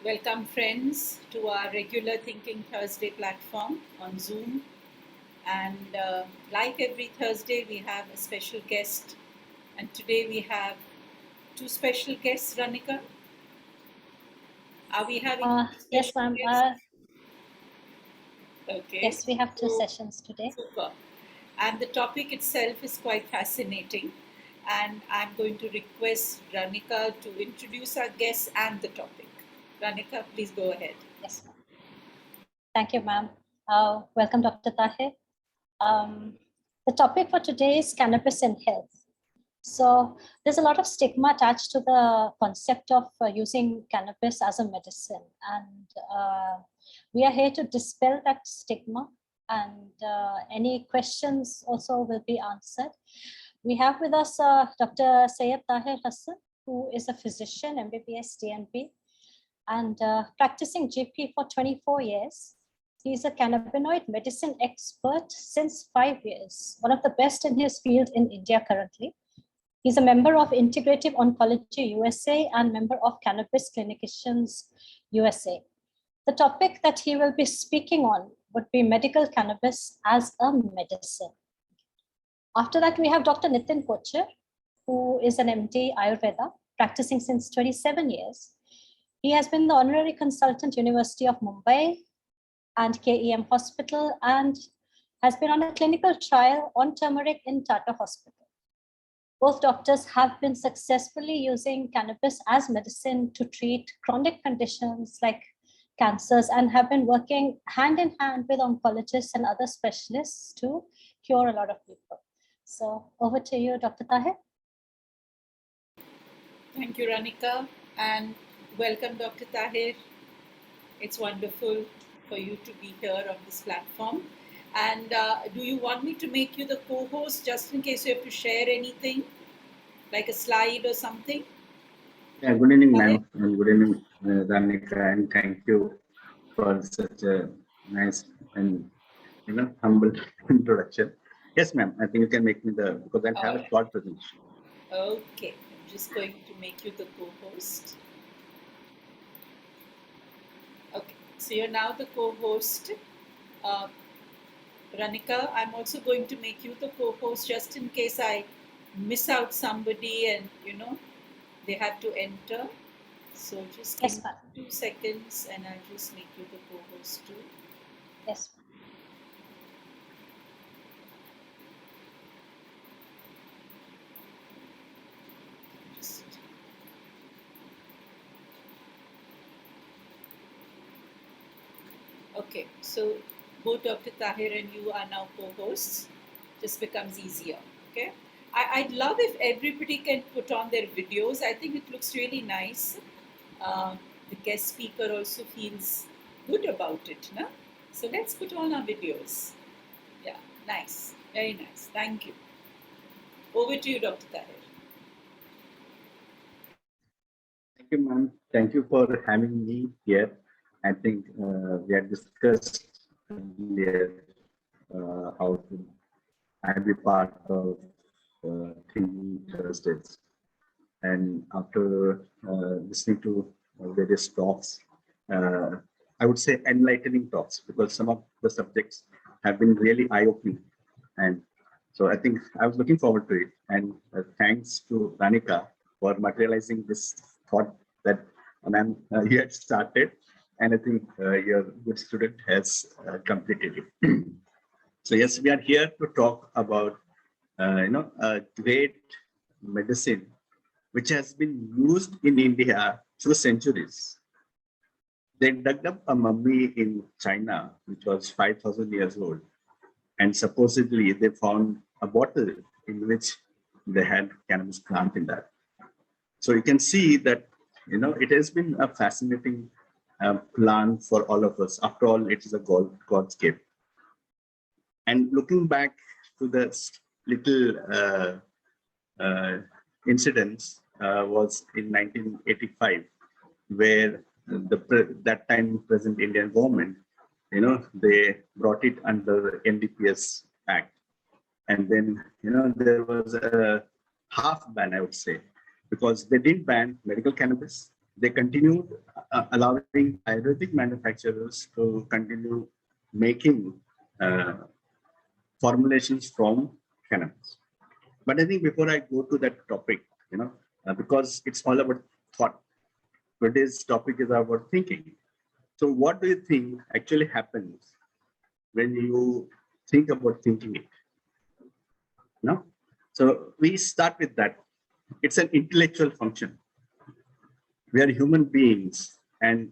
Welcome, friends, to our regular Thinking Thursday platform on Zoom. And like every Thursday, we have a special guest. And today we have two special guests, Ranika. Are we having Yes, special ma'am. guests? Okay. Yes, we have two sessions today. Super. And the topic itself is quite fascinating. And I'm going to request Ranika to introduce our guests and the topic. Ranika, please go ahead. Yes, ma'am. Thank you, ma'am. Welcome, Dr. Tahir. The topic for today is cannabis and health. So there's a lot of stigma attached to the concept of using cannabis as a medicine. And we are here to dispel that stigma, and any questions also will be answered. We have with us Dr. Syed Tahir Hassan, who is a physician, MBBS, DNP, and practicing GP for 24 years. He's a cannabinoid medicine expert since 5 years, one of the best in his field in India currently. He's a member of Integrative Oncology USA and member of Cannabis Clinicians USA. The topic that he will be speaking on would be medical cannabis as a medicine. After that, we have Dr. Nitin Kochar, who is an MD Ayurveda, practicing since 27 years. He has been the honorary consultant, University of Mumbai and KEM Hospital, and has been on a clinical trial on turmeric in Tata Hospital. Both doctors have been successfully using cannabis as medicine to treat chronic conditions like cancers and have been working hand in hand with oncologists and other specialists to cure a lot of people. So over to you, Dr. Tahir. Thank you, Ranika, and welcome, Dr. Tahir. It's wonderful for you to be here on this platform. And do you want me to make you the co-host just in case you have to share anything, like a slide or something? Yeah, good evening, ma'am. And good evening, Ranika, and thank you for such a nice and humble introduction. Yes, ma'am. I think you can make me because I have a short presentation. Okay, I'm just going to make you the co-host. Okay, so you're now the co-host. Ranika, I'm also going to make you the co-host just in case I miss out somebody and they have to enter. So just give me 2 seconds and I'll just make you the co-host too. Yes. Okay, so both Dr. Tahir and you are now co-hosts. Just becomes easier, okay? I'd love if everybody can put on their videos. I think it looks really nice. The guest speaker also feels good about it, no? So let's put on our videos. Yeah, nice, very nice. Thank you. Over to you, Dr. Tahir. Thank you, ma'am. Thank you for having me here. I think we had discussed earlier how to be part of Thinking Thursdays. And after listening to various talks, I would say enlightening talks, because some of the subjects have been really eye-opening. And so I think I was looking forward to it. And thanks to Ranika for materializing this thought that ma'am, you had started. And I think your good student has completed it. So yes, we are here to talk about a great medicine which has been used in India through centuries. They dug up a mummy in China, which was 5,000 years old, and supposedly they found a bottle in which they had cannabis plant in that. So you can see that it has been a fascinating plant for all of us. After all, it is a God's gift. And looking back to the little incidents was in 1985, where that time present Indian government, they brought it under NDPS Act. And then, there was a half ban, I would say, because they didn't ban medical cannabis, they continued allowing Ayurvedic manufacturers to continue making uh, formulations from cannabis. But I think before I go to that topic, because it's all about thought. Today's topic is about thinking. So what do you think actually happens when you think about thinking it? No? So we start with that. It's an intellectual function. We are human beings and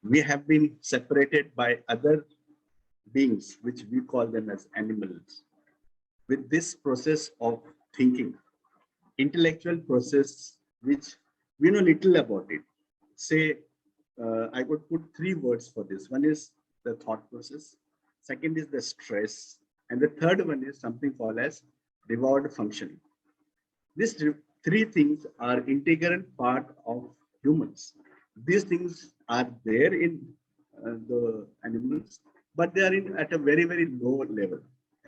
we have been separated by other beings, which we call them as animals, with this process of thinking, intellectual process, which we know little about it. Say, I could put three words for this. One is the thought process. Second is the stress. And the third one is something called as reward functioning. These three things are integral part of humans. These things are there in the animals, but they are at a very, very low level,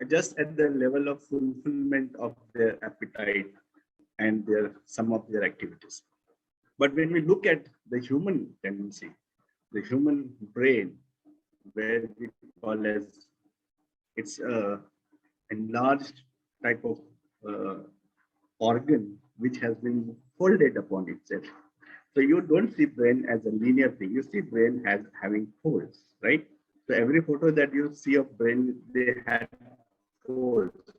just at the level of fulfillment of their appetite and some of their activities. But when we look at the human tendency, the human brain, where we call as it's a enlarged type of organ which has been folded upon itself. So you don't see brain as a linear thing. You see brain as having folds, right? So every photo that you see of brain, they had folds.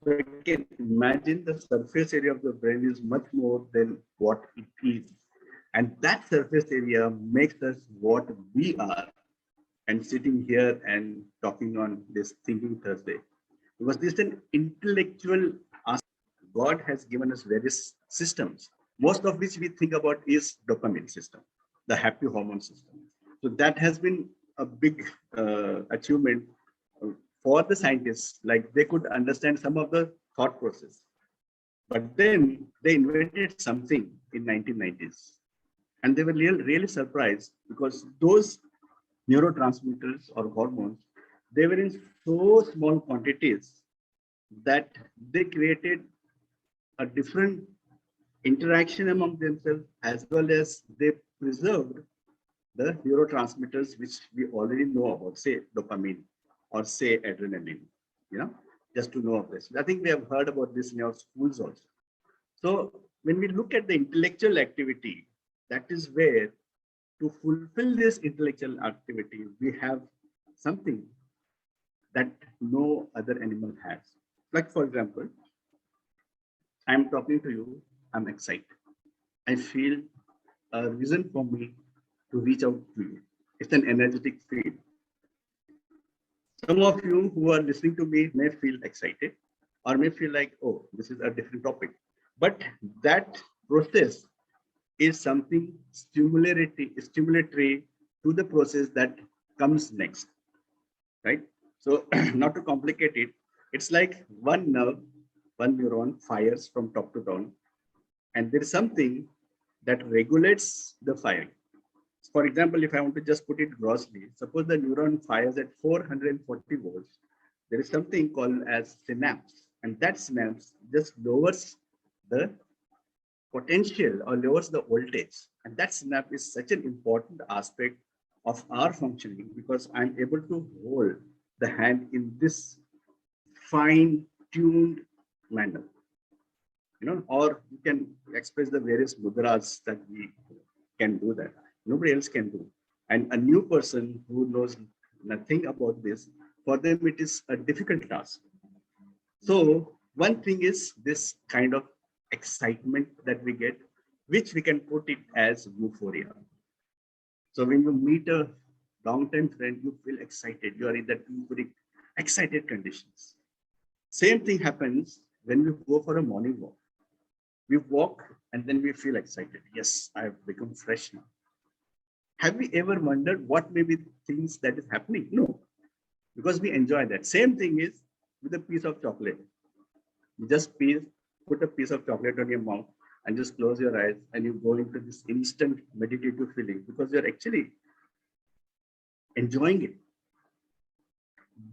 So you can imagine the surface area of the brain is much more than what it is. And that surface area makes us what we are. And sitting here and talking on this Thinking Thursday, because this is an intellectual aspect. God has given us various systems, most of which we think about is dopamine system, the happy hormone system. So that has been a big achievement for the scientists. Like they could understand some of the thought process, but then they invented something in 1990s, and they were really surprised because those neurotransmitters or hormones, they were in so small quantities that they created a different interaction among themselves, as well as they preserved the neurotransmitters which we already know about, say dopamine or say adrenaline, just to know of this. I think we have heard about this in our schools also. So when we look at the intellectual activity, that is where to fulfill this intellectual activity, we have something that no other animal has. Like for example, I'm talking to you, I'm excited. I feel a reason for me to reach out to you. It's an energetic feel. Some of you who are listening to me may feel excited or may feel like, oh, this is a different topic. But that process is something stimulatory to the process that comes next, right? So not to complicate it, it's like one nerve, one neuron fires from top to down, and there is something that regulates the firing. For example, if I want to just put it grossly, suppose the neuron fires at 440 volts, there is something called as synapse, and that synapse just lowers the potential or lowers the voltage. And that synapse is such an important aspect of our functioning because I'm able to hold the hand in this fine-tuned manner. Or you can express the various mudras that we can do that. Nobody else can do. And a new person who knows nothing about this, for them it is a difficult task. So one thing is this kind of excitement that we get, which we can put it as euphoria. So when you meet a long-time friend, you feel excited. You are in that euphoric, excited conditions. Same thing happens when we go for a morning walk. We walk and then we feel excited. Yes, I have become fresh now. Have we ever wondered what may be things that is happening? No, because we enjoy that. Same thing is with a piece of chocolate. You just put a piece of chocolate on your mouth and just close your eyes and you go into this instant meditative feeling because you're actually enjoying it.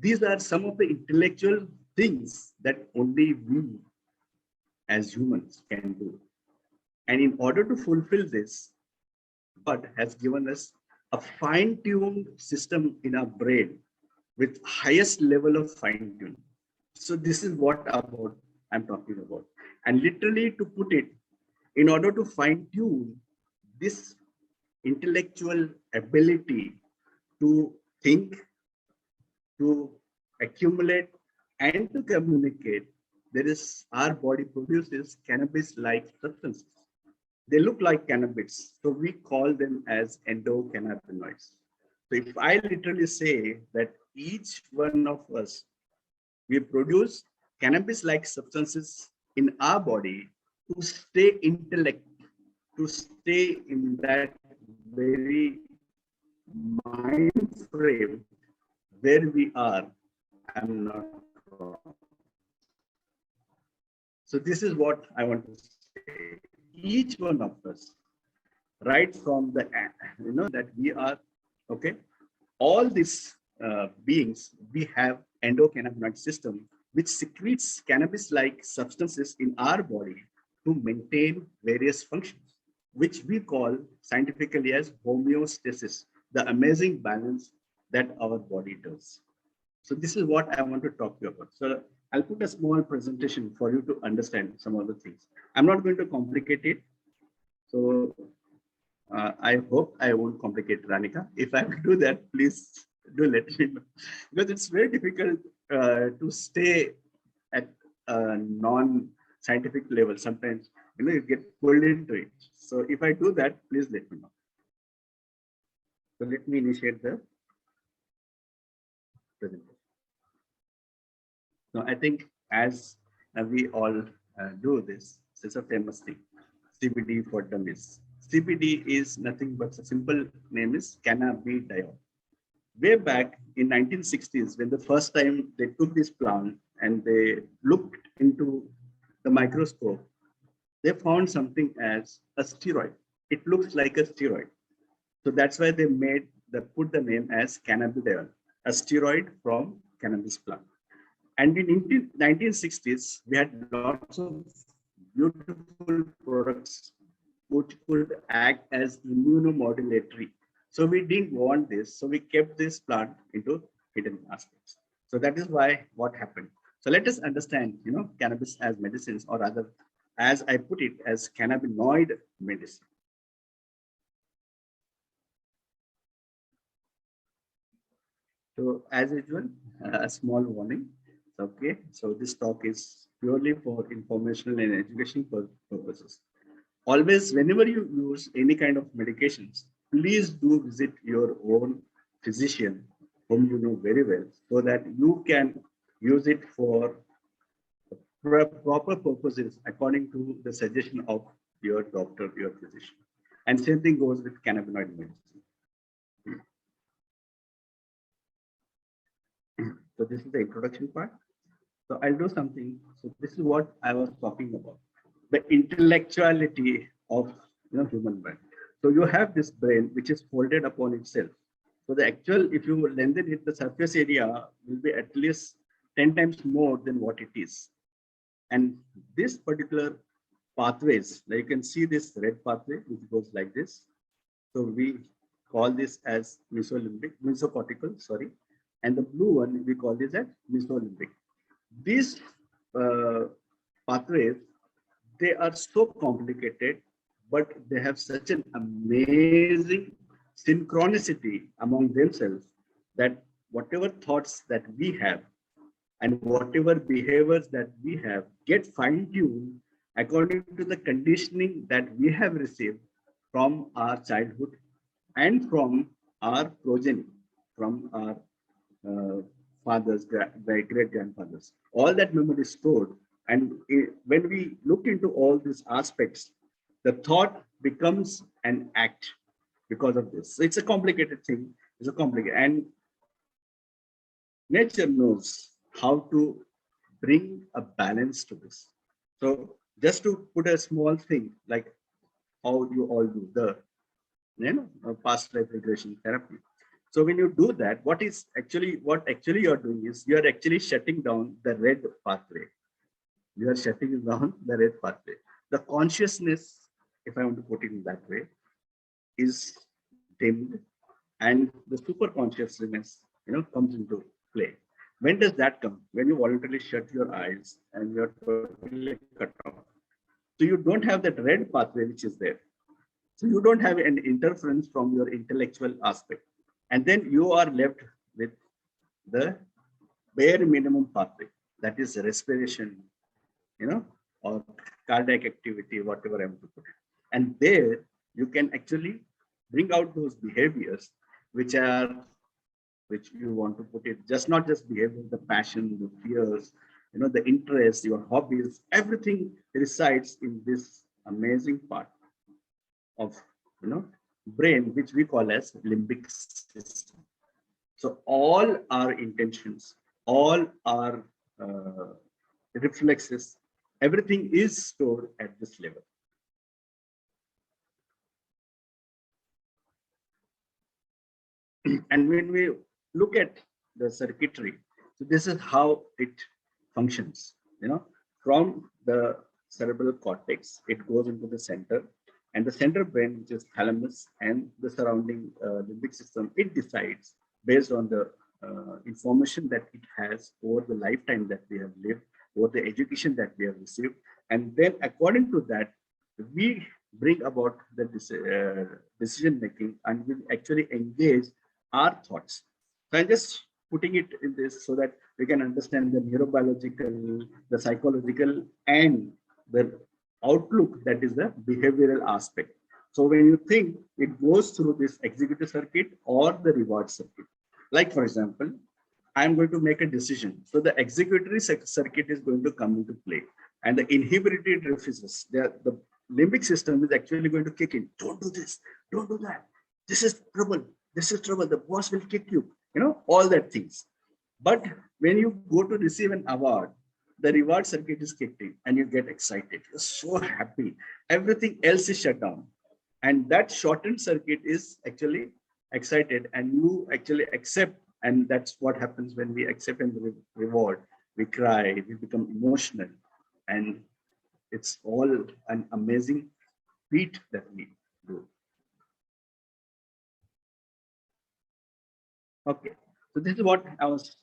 These are some of the intellectual things that only we as humans can do. And in order to fulfill this, God has given us a fine-tuned system in our brain with highest level of fine-tuning. So this is what about I'm talking about. And literally to put it, in order to fine-tune this intellectual ability to think, to accumulate, and to communicate, there is our body produces cannabis-like substances. They look like cannabis, so we call them as endocannabinoids. So if I literally say that each one of us, we produce cannabis-like substances in our body to stay intellect, to stay in that very mind frame where we are, I'm not wrong. So this is what I want to say. Each one of us, right from the, that we are, okay, all these beings, we have endocannabinoid system, which secretes cannabis-like substances in our body to maintain various functions, which we call scientifically as homeostasis, the amazing balance that our body does. So this is what I want to talk to you about. So I'll put a small presentation for you to understand some of the things. I'm not going to complicate it. So I hope I won't complicate, Ranika. If I will do that, please do let me know. Because it's very difficult to stay at a non-scientific level. Sometimes, you get pulled into it. So if I do that, please let me know. So let me initiate the presentation. So I think as we all do this, it's a famous thing, CBD for dummies. CBD is nothing but a simple name is cannabidiol. Way back in 1960s, when the first time they took this plant and they looked into the microscope, they found something as a steroid. It looks like a steroid. So that's why they put the name as cannabidiol, a steroid from cannabis plant. And in 1960s, we had lots of beautiful products which could act as immunomodulatory. So we didn't want this. So we kept this plant into hidden aspects. So that is why what happened. So let us understand, cannabis as medicines, or rather, as I put it, as cannabinoid medicine. So as usual, a small warning. Okay, so this talk is purely for informational and education purposes. Always, whenever you use any kind of medications, please do visit your own physician, whom you know very well, so that you can use it for proper purposes according to the suggestion of your doctor, your physician. And same thing goes with cannabinoid medicine. So this is the introduction part. So I'll do something. So this is what I was talking about, the intellectuality of human brain. So you have this brain which is folded upon itself. So the actual, if you lengthen it, the surface area will be at least 10 times more than what it is. And this particular pathways, like you can see this red pathway which goes like this. So we call this as mesocortical, sorry. And the blue one, we call this as mesolimbic. These pathways, they are so complicated, but they have such an amazing synchronicity among themselves that whatever thoughts that we have and whatever behaviors that we have get fine-tuned according to the conditioning that we have received from our childhood and from our progeny, from our fathers, great-grandfathers. All that memory is stored. And when we look into all these aspects, the thought becomes an act because of this. So it's a complicated thing. It's a complicated, and nature knows how to bring a balance to this. So just to put a small thing, like how you all do the past life regression therapy. So when you do that, what actually you're doing is you're actually shutting down the red pathway. You are shutting down the red pathway. The consciousness, if I want to put it in that way, is dimmed and the super consciousness, comes into play. When does that come? When you voluntarily shut your eyes and you're totally cut off. So you don't have that red pathway which is there. So you don't have an interference from your intellectual aspect. And then you are left with the bare minimum pathway, that is respiration, or cardiac activity, whatever I'm to put it. And there you can actually bring out those behaviors which you want to put it, just not just behavior, the passion, the fears, the interests, your hobbies, everything resides in this amazing part of brain, which we call as limbic system. So all our intentions, all our reflexes, everything is stored at this level. And when we look at the circuitry, so this is how it functions. From the cerebral cortex, it goes into the center, and the center brain, which is thalamus, and the surrounding limbic system, it decides based on the information that it has over the lifetime that we have lived, over the education that we have received, and then according to that, we bring about the decision making, and we actually engage our thoughts. So I'm just putting it in this so that we can understand the neurobiological, the psychological, and the outlook, that is the behavioral aspect. So when you think, it goes through this executive circuit or the reward circuit. Like for example, I'm going to make a decision. So the executory circuit is going to come into play, and the inhibitory refuses. The limbic system is actually going to kick in. Don't do this, don't do that. This is trouble. This is trouble. The boss will kick you. All that things. But when you go to receive an award, the reward circuit is kicked in and you get excited. You're so happy. Everything else is shut down. And that shortened circuit is actually excited, and you actually accept. And that's what happens when we accept and reward. We cry, we become emotional. And it's all an amazing feat that we do. Okay, so this is what I was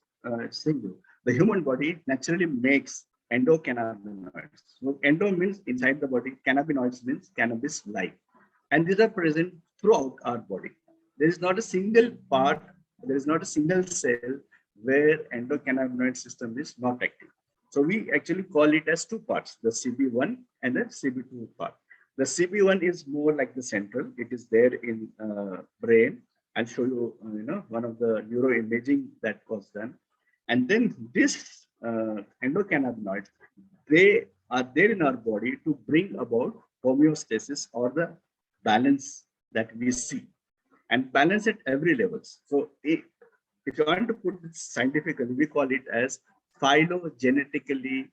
saying. The human body naturally makes endocannabinoids. So endo means inside the body, cannabinoids means cannabis-like. And these are present throughout our body. There is not a single part, there is not a single cell where endocannabinoid system is not active. So we actually call it as two parts, the CB1 and the CB2 part. The CB1 is more like the central, it is there in brain. I'll show you, one of the neuroimaging that was done. And then this endocannabinoids, they are there in our body to bring about homeostasis, or the balance that we see, and balance at every level. So if you want to put it scientifically, we call it as phylogenetically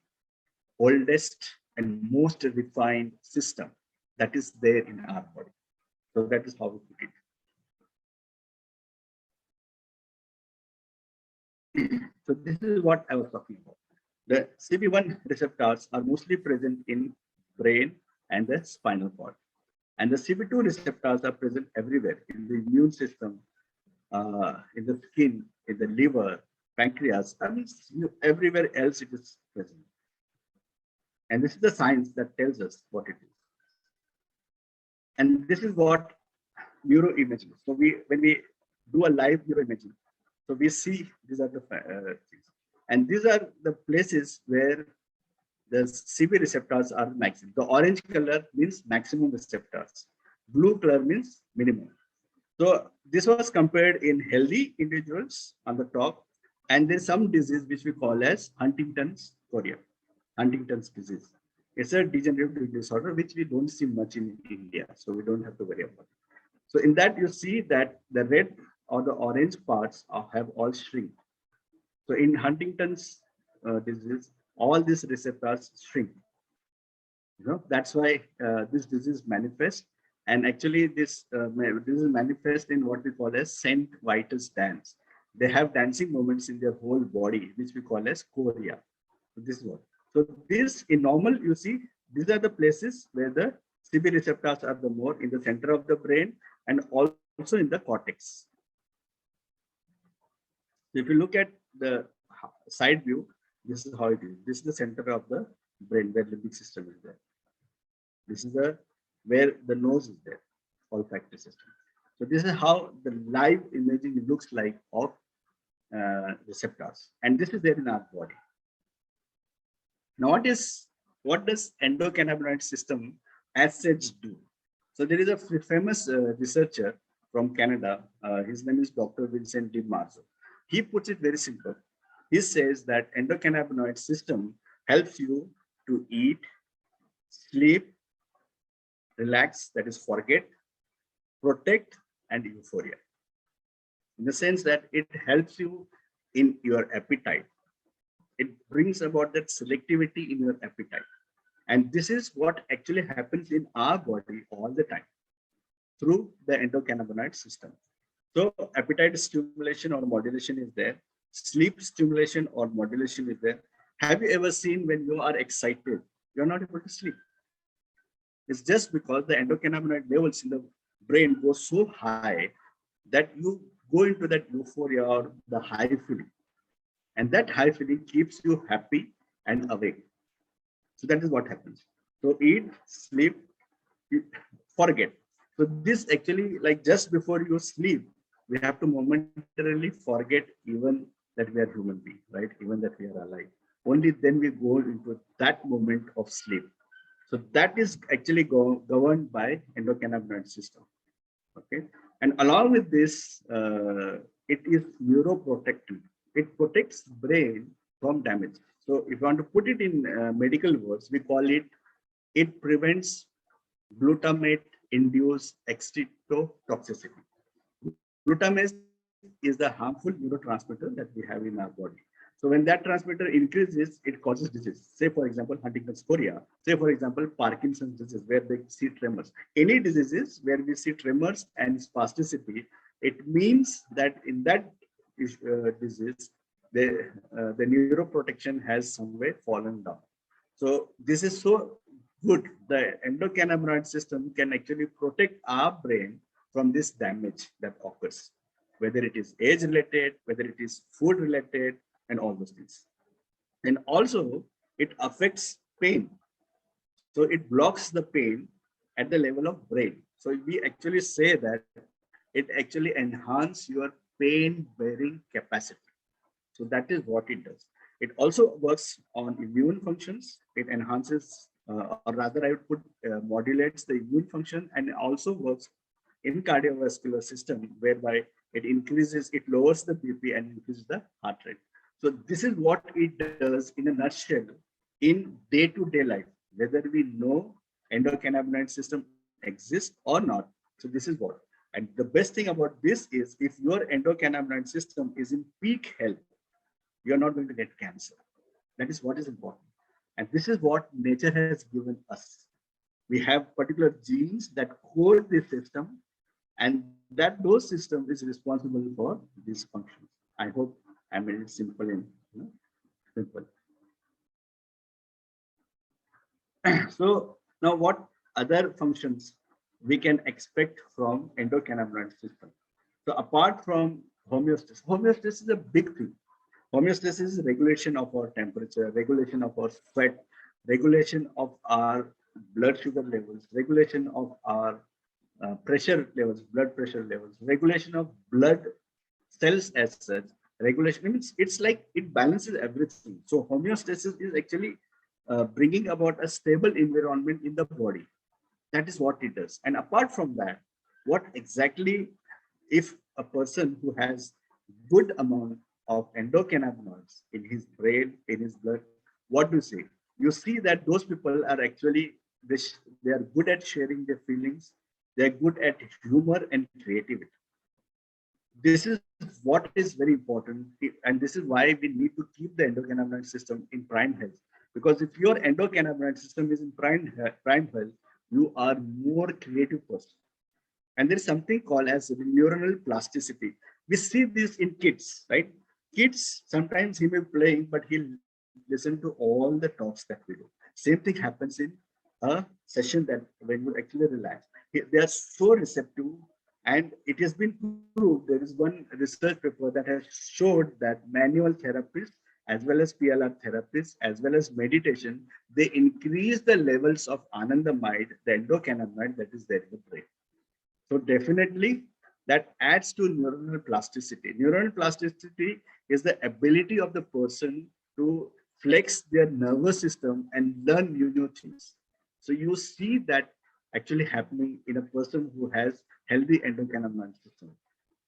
oldest and most refined system that is there in our body. So that is how we put it. So this is what I was talking about. The CB1 receptors are mostly present in brain and the spinal cord. And the CB2 receptors are present everywhere in the immune system, in the skin, in the liver, pancreas, I mean, everywhere else it is present. And this is the science that tells us what it is. And this is what neuroimaging. So when we do a live neuroimaging, so we see these are the things. And these are the places where the CB receptors are maximum. The orange color means maximum receptors. Blue color means minimum. So this was compared in healthy individuals on the top, and there's some disease which we call as Huntington's chorea, Huntington's disease. It's a degenerative disorder which we don't see much in India, so we don't have to worry about it. So in that you see that the red or the orange parts have all shrink. So in Huntington's disease, all these receptors shrink. That's why this disease manifests. And actually this is manifest in what we call as Saint Vitus dance. They have dancing movements in their whole body, which we call as chorea. So this is what. So this in normal, you see, these are the places where the CB receptors are the more in the center of the brain and also in the cortex. If you look at the side view, this is how it is. This is the center of the brain where the limbic system is there. This is the where the nose is there, olfactory system. So this is how the live imaging looks like of receptors, and this is there in our body. Now, what does endocannabinoid system as such do? So there is a famous researcher from Canada. His name is Dr. Vincent Di Marzo. He puts it very simple. He says that endocannabinoid system helps you to eat, sleep, relax, that is forget, protect, and euphoria. In the sense that it helps you in your appetite. It brings about that selectivity in your appetite. And this is what actually happens in our body all the time through the endocannabinoid system. So appetite stimulation or modulation is there. Sleep stimulation or modulation is there. Have you ever seen when you are excited, you're not able to sleep? It's just because the endocannabinoid levels in the brain go so high that you go into that euphoria or the high feeling. And that high feeling keeps you happy and awake. So that is what happens. So eat, sleep, forget. So this actually, like just before you sleep, we have to momentarily forget even that we are human beings, right? Even that we are alive. Only then we go into that moment of sleep. So that is actually governed by endocannabinoid system. Okay, and along with this, it is neuroprotective. It protects brain from damage. So if you want to put it in medical words, we call it prevents glutamate-induced excitotoxicity. Glutamate is the harmful neurotransmitter that we have in our body. So when that transmitter increases, it causes disease. Say, for example, Huntington's chorea. Say, for example, Parkinson's disease, where they see tremors. Any diseases where we see tremors and spasticity, it means that in that disease, the neuroprotection has some way fallen down. So this is so good. The endocannabinoid system can actually protect our brain from this damage that occurs, whether it is age related, whether it is food related, and all those things. And also it affects pain. So it blocks the pain at the level of brain. So we actually say that it actually enhances your pain bearing capacity. So that is what it does. It also works on immune functions. It enhances, or rather I would put modulates the immune function, and also works in cardiovascular system, whereby it lowers the BP and increases the heart rate. So this is what it does in a nutshell in day-to-day life, whether we know endocannabinoid system exists or not. So this is what. And the best thing about this is if your endocannabinoid system is in peak health, you're not going to get cancer. That is what is important. And this is what nature has given us. We have particular genes that code this system, and that those system is responsible for these functions. I hope I made it simple and simple. So now what other functions we can expect from endocannabinoid system? So apart from homeostasis, homeostasis is a big thing. Homeostasis is regulation of our temperature, regulation of our sweat, regulation of our blood sugar levels, regulation of our pressure levels, blood pressure levels, regulation of blood cells as such. Regulation means it's like it balances everything. So homeostasis is actually bringing about a stable environment in the body. That is what it does. And apart from that, what exactly if a person who has good amount of endocannabinoids in his brain, in his blood, what do you see? You see that those people are actually, they are good at sharing their feelings. They're good at humor and creativity. This is what is very important. And this is why we need to keep the endocannabinoid system in prime health. Because if your endocannabinoid system is in prime health, you are more creative person. And there is something called as neuronal plasticity. We see this in kids, right? Kids, sometimes he may be playing, but he'll listen to all the talks that we do. Same thing happens in a session that when you actually relax, they are so receptive. And it has been proved, there is one research paper that has showed that manual therapists as well as PLR therapists as well as meditation, they increase the levels of anandamide, the endocannabinoid that is there in the brain. So definitely that adds to neuronal plasticity. Neuronal plasticity is the ability of the person to flex their nervous system and learn new things. So you see that actually happening in a person who has healthy endocannabinoid system.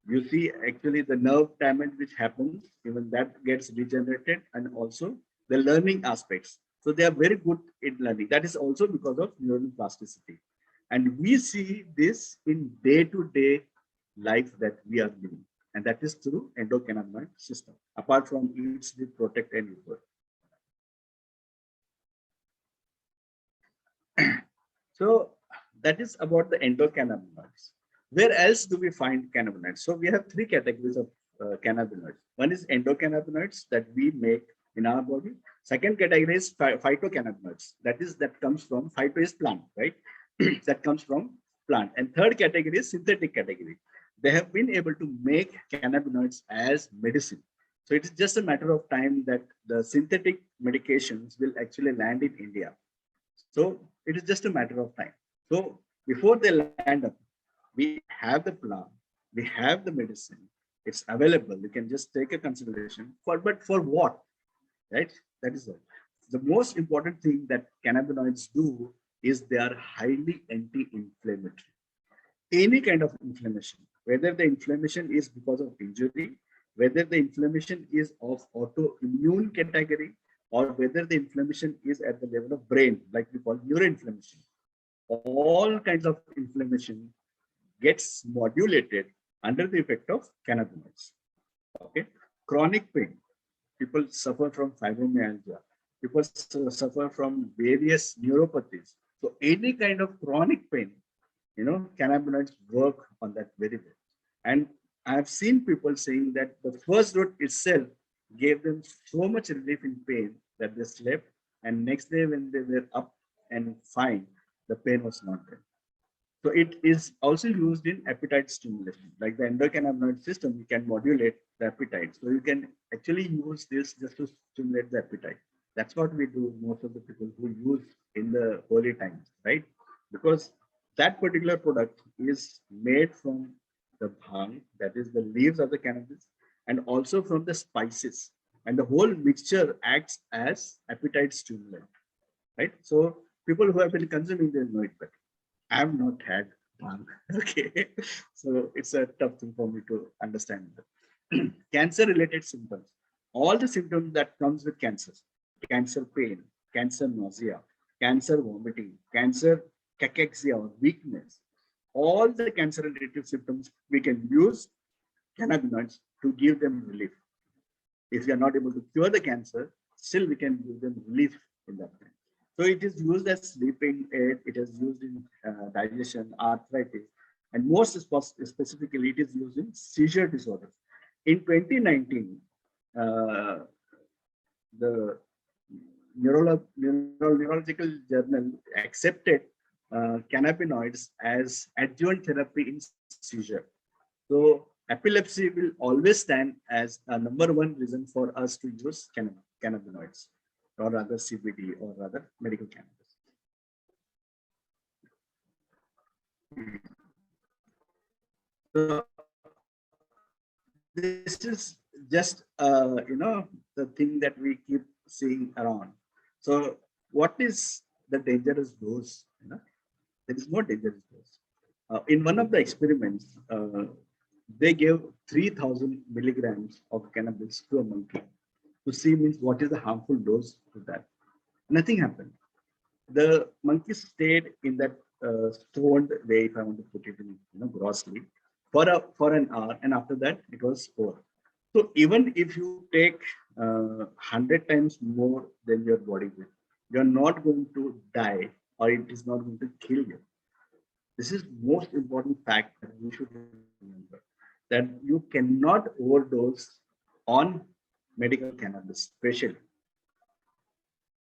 You see actually the nerve damage which happens, even that gets regenerated, and also the learning aspects. So they are very good in learning. That is also because of neural plasticity. And we see this in day-to-day life that we are living. And that is through endocannabinoid system, apart from eat, sleep, protect, and recover. So that is about the endocannabinoids. Where else do we find cannabinoids? So we have three categories of cannabinoids. One is endocannabinoids that we make in our body. Second category is phytocannabinoids. That comes from phyto is plant, right? That comes from plant. And third category is synthetic category. They have been able to make cannabinoids as medicine. So it is just a matter of time that the synthetic medications will actually land in India. So it is just a matter of time. So before they land up, we have the plan, we have the medicine, it's available. You can just take a consideration for, but for what, right? That is all. The most important thing that cannabinoids do is they are highly anti-inflammatory. Any kind of inflammation, whether the inflammation is because of injury, whether the inflammation is of autoimmune category, or whether the inflammation is at the level of brain, like we call neuroinflammation. All kinds of inflammation gets modulated under the effect of cannabinoids. Okay, chronic pain. People suffer from fibromyalgia. People suffer from various neuropathies. So any kind of chronic pain, cannabinoids work on that very well. And I've seen people saying that the first dose itself gave them so much relief in pain that they slept, and next day when they were up and fine, the pain was not there. So it is also used in appetite stimulation. Like the endocannabinoid system, you can modulate the appetite. So you can actually use this just to stimulate the appetite. That's what we do, most of the people who use in the holy times, right? Because that particular product is made from the bhang, that is the leaves of the cannabis, and also from the spices. And the whole mixture acts as appetite stimulant, right? So people who have been consuming, they know it better. I have not had one. Okay. So it's a tough thing for me to understand. Cancer related symptoms. All the symptoms that comes with cancer, cancer pain, cancer nausea, cancer vomiting, cancer cachexia or weakness, all the cancer related symptoms, we can use cannabinoids to give them relief. If we are not able to cure the cancer, still we can give them relief in that time. So it is used as sleeping aid, it is used in digestion, arthritis, and most specifically, it is used in seizure disorders. In 2019, the neurological journal accepted cannabinoids as adjuvant therapy in seizure. So epilepsy will always stand as a number one reason for us to use cannabinoids, or rather CBD, or rather medical cannabis. So this is just the thing that we keep seeing around. So what is the dangerous dose? There is no dangerous dose. In one of the experiments, they gave 3,000 milligrams of cannabis to a monkey to see means what is the harmful dose to that. Nothing happened. The monkey stayed in that stoned way, if I want to put it in grossly, for an hour, and after that it was over. So even if you take 100 times more than your body weight, you're not going to die, or it is not going to kill you. This is most important fact that we should remember, that you cannot overdose on medical cannabis, especially.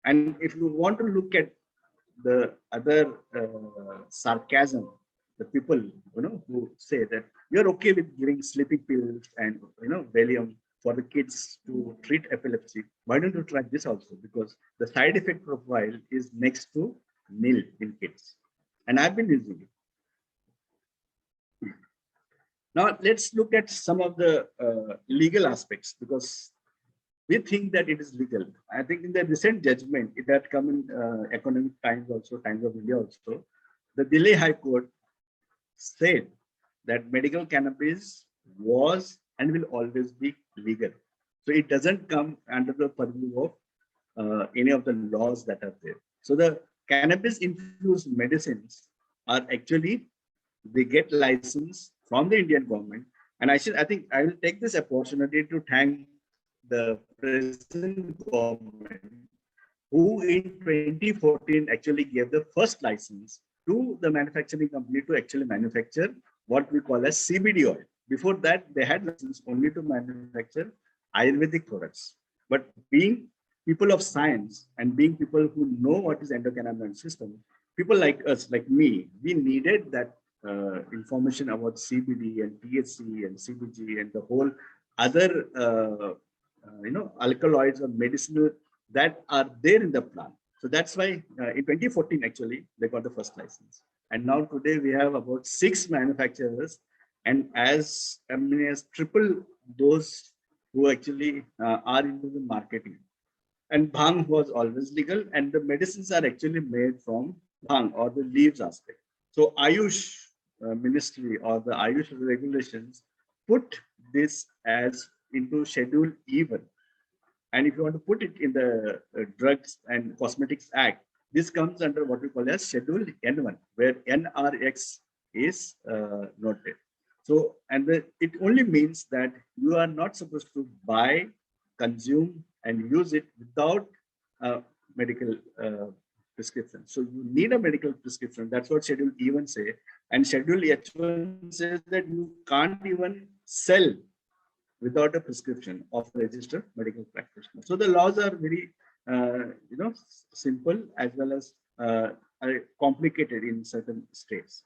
And if you want to look at the other sarcasm, the people who say that you're okay with giving sleeping pills and Valium for the kids to treat epilepsy. Why don't you try this also? Because the side effect profile is next to nil in kids, and I've been using it. Now let's look at some of the legal aspects, because we think that it is legal. I think in the recent judgment, it had come in Economic Times also, Times of India also. The Delhi High Court said that medical cannabis was and will always be legal. So it doesn't come under the purview of any of the laws that are there. So the cannabis infused medicines are actually, they get license from the Indian government. And I think I will take this opportunity to thank the present government, who in 2014 actually gave the first license to the manufacturing company to actually manufacture what we call as CBD oil. Before that, they had license only to manufacture Ayurvedic products. But being people of science and being people who know what is endocannabinoid system, people like us, like me, we needed that information about CBD and THC and CBG and the whole other alkaloids or medicinal that are there in the plant. So that's why in 2014 actually they got the first license, and now today we have about 6 manufacturers, and as many as triple those who actually are into the marketing. And bhang was always legal, and the medicines are actually made from bhang or the leaves aspect. So Ayush ministry or the Ayush regulations put this as into Schedule E1. And if you want to put it in the Drugs and Cosmetics Act, this comes under what we call as Schedule N1, where NRX is noted. So, and it only means that you are not supposed to buy, consume, and use it without a medical prescription. So you need a medical prescription. That's what Schedule E1 say. And Schedule H1 says that you can't even sell without a prescription of a registered medical practitioner. So the laws are very, simple as well as complicated in certain states.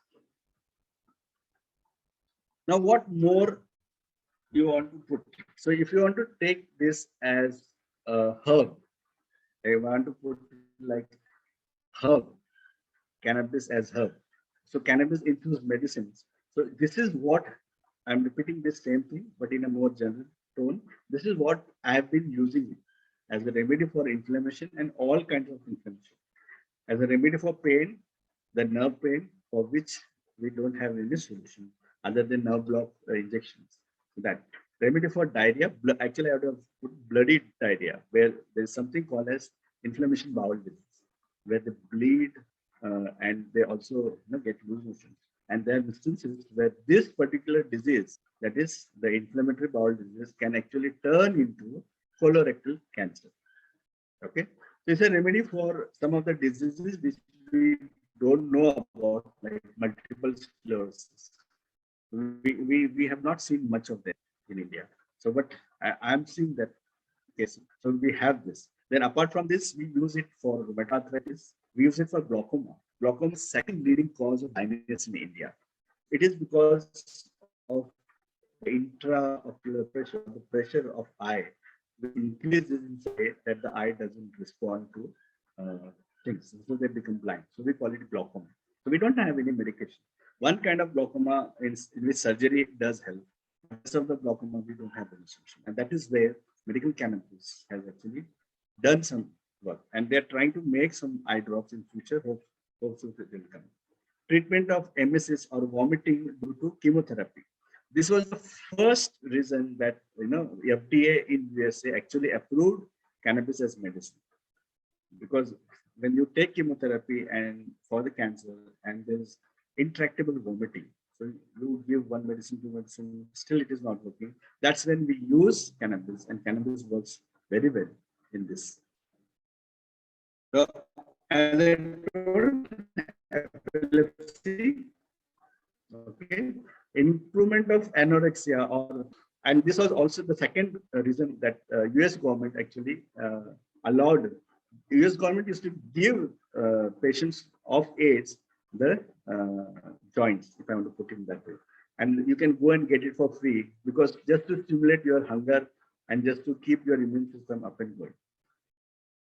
Now, what more you want to put? So if you want to take this as a herb, I want to put like herb, cannabis as herb. So cannabis infused medicines. So this is what I'm repeating this same thing, but in a more general tone. This is what I have been using it as a remedy for inflammation and all kinds of inflammation. As a remedy for pain, the nerve pain, for which we don't have any solution other than nerve block injections. That remedy for diarrhea, actually I would have put bloody diarrhea, where there's something called as inflammation bowel disease, where they bleed and they also get loose motion. And there are instances where this particular disease, that is the inflammatory bowel disease, can actually turn into colorectal cancer. Okay, so it's a remedy for some of the diseases which we don't know about, like multiple sclerosis. We have not seen much of them in India. So, but I'm seeing that case. So we have this. Then apart from this, we use it for rheumatoid arthritis. We use it for glaucoma. Glaucoma is the second leading cause of blindness in India. It is because of the intraocular pressure, the pressure of eye, which increases in a way that the eye doesn't respond to things. So they become blind. So we call it glaucoma. So we don't have any medication. One kind of glaucoma in which surgery does help. The rest of the glaucoma, we don't have any solution. And that is where medical cannabis has actually done some work. And they're trying to make some eye drops in future. Hopefully they will come. Treatment of emesis or vomiting due to chemotherapy. This was the first reason that FDA in USA actually approved cannabis as medicine, because when you take chemotherapy and for the cancer and there's intractable vomiting, so you give one medicine, two medicine, still it is not working. That's when we use cannabis, and cannabis works very well in this. So, as I told, epilepsy, okay, improvement of anorexia, and this was also the second reason that US government actually allowed US government used to give patients of AIDS the joints, if I want to put it that way. And you can go and get it for free because just to stimulate your hunger and just to keep your immune system up and going.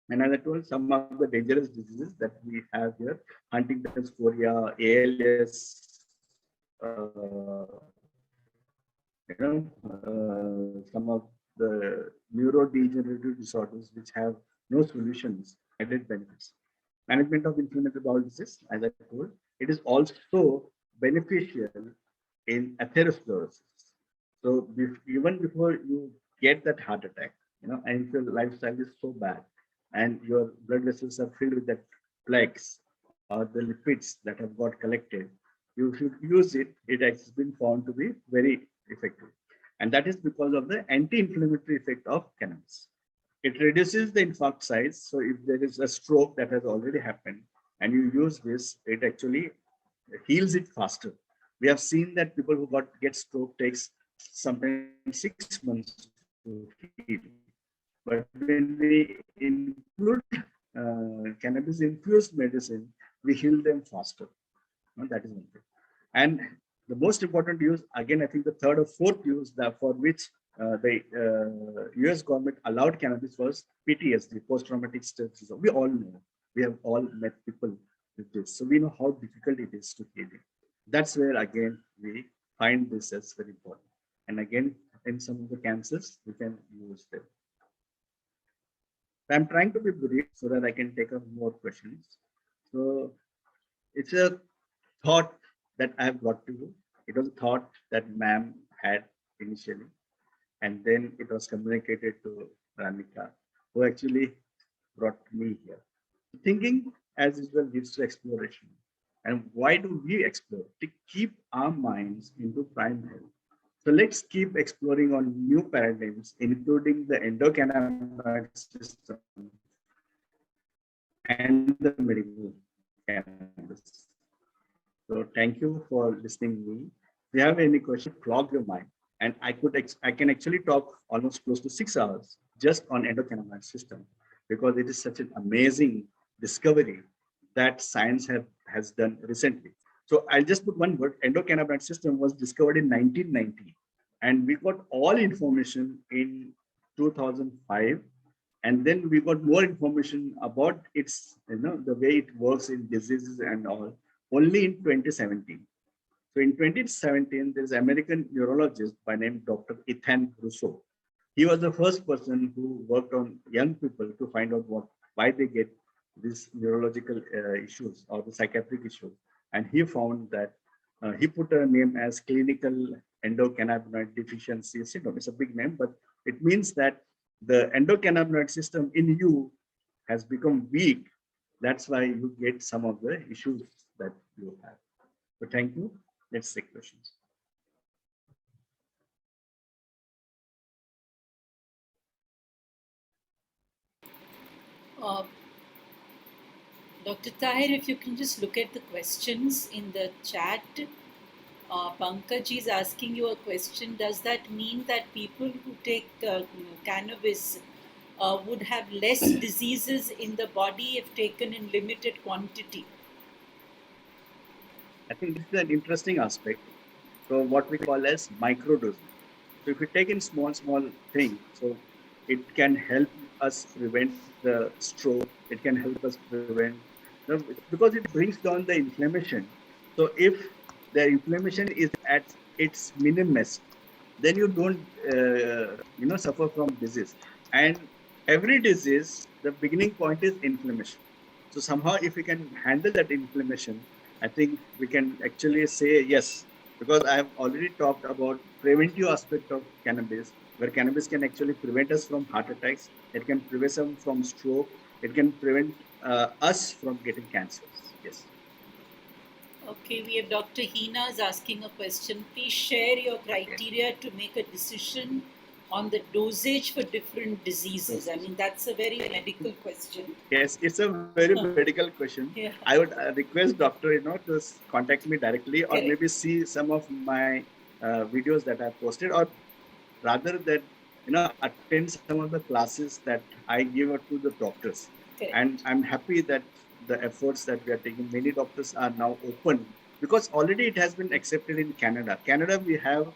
And as I told, some of the dangerous diseases that we have here, Huntington's chorea, ALS, some of the neurodegenerative disorders which have no solutions, added benefits. Management of inflammatory bowel disease, as I told, it is also beneficial in atherosclerosis. So even before you get that heart attack, and if your lifestyle is so bad and your blood vessels are filled with that plaques or the lipids that have got collected, you should use it. It has been found to be very effective. And that is because of the anti-inflammatory effect of cannabis. It reduces the infarct size. So if there is a stroke that has already happened and you use this, it actually heals it faster. We have seen that people who get stroke takes sometimes 6 months to heal. But when we include cannabis infused medicine, we heal them faster. That is one thing. And the most important use, again, I think the third or fourth use that for which the US government allowed cannabis was PTSD, post-traumatic stress disorder. We all know, we have all met people with this. So we know how difficult it is to heal it. That's where, again, we find this as very important. And again, in some of the cancers, we can use them. I'm trying to be brief so that I can take up more questions. So it's a thought that I have got to you. It was a thought that ma'am had initially, and then it was communicated to Ranika, who actually brought me here. Thinking, as usual, leads to exploration. And why do we explore? To keep our minds into prime health. So let's keep exploring on new paradigms, including the endocannabinoid system and the medical cannabis. So thank you for listening to me. If you have any question, clog your mind. And I can actually talk almost close to 6 hours just on endocannabinoid system because it is such an amazing discovery that science has done recently. So I'll just put one word. Endocannabinoid system was discovered in 1990, and we got all information in 2005, and then we got more information about its, the way it works in diseases and all only in 2017. So in 2017, there's an American neurologist by name Dr. Ethan Russo. He was the first person who worked on young people to find out why they get these neurological issues or the psychiatric issues. And he found that he put a name as clinical endocannabinoid deficiency syndrome. It's a big name, but it means that the endocannabinoid system in you has become weak. That's why you get some of the issues that you have. So thank you. Let's take questions. Dr. Tahir, if you can just look at the questions in the chat. Pankaj is asking you a question. Does that mean that people who take cannabis would have less diseases in the body if taken in limited quantity? I think this is an interesting aspect. So what we call as microdosing. So if we take in small things, so it can help us prevent the stroke. It can help us prevent, because it brings down the inflammation. So if the inflammation is at its minimum, then you don't, suffer from disease. And every disease, the beginning point is inflammation. So somehow, if we can handle that inflammation, I think we can actually say yes, because I have already talked about preventive aspect of cannabis, where cannabis can actually prevent us from heart attacks. It can prevent us from stroke. It can prevent us from getting cancers. Yes. Okay, we have Dr. Hina is asking a question. Please share your criteria to make a decision on the dosage for different diseases. I mean, that's a very medical question. Yes, it's a very medical question. Yeah. I would request doctor, to contact me directly, or Correct. maybe see some of my videos that I've posted, or rather that, attend some of the classes that I give to the doctors. Correct. And I'm happy that the efforts that we are taking, many doctors are now open because already it has been accepted in Canada. Canada, we have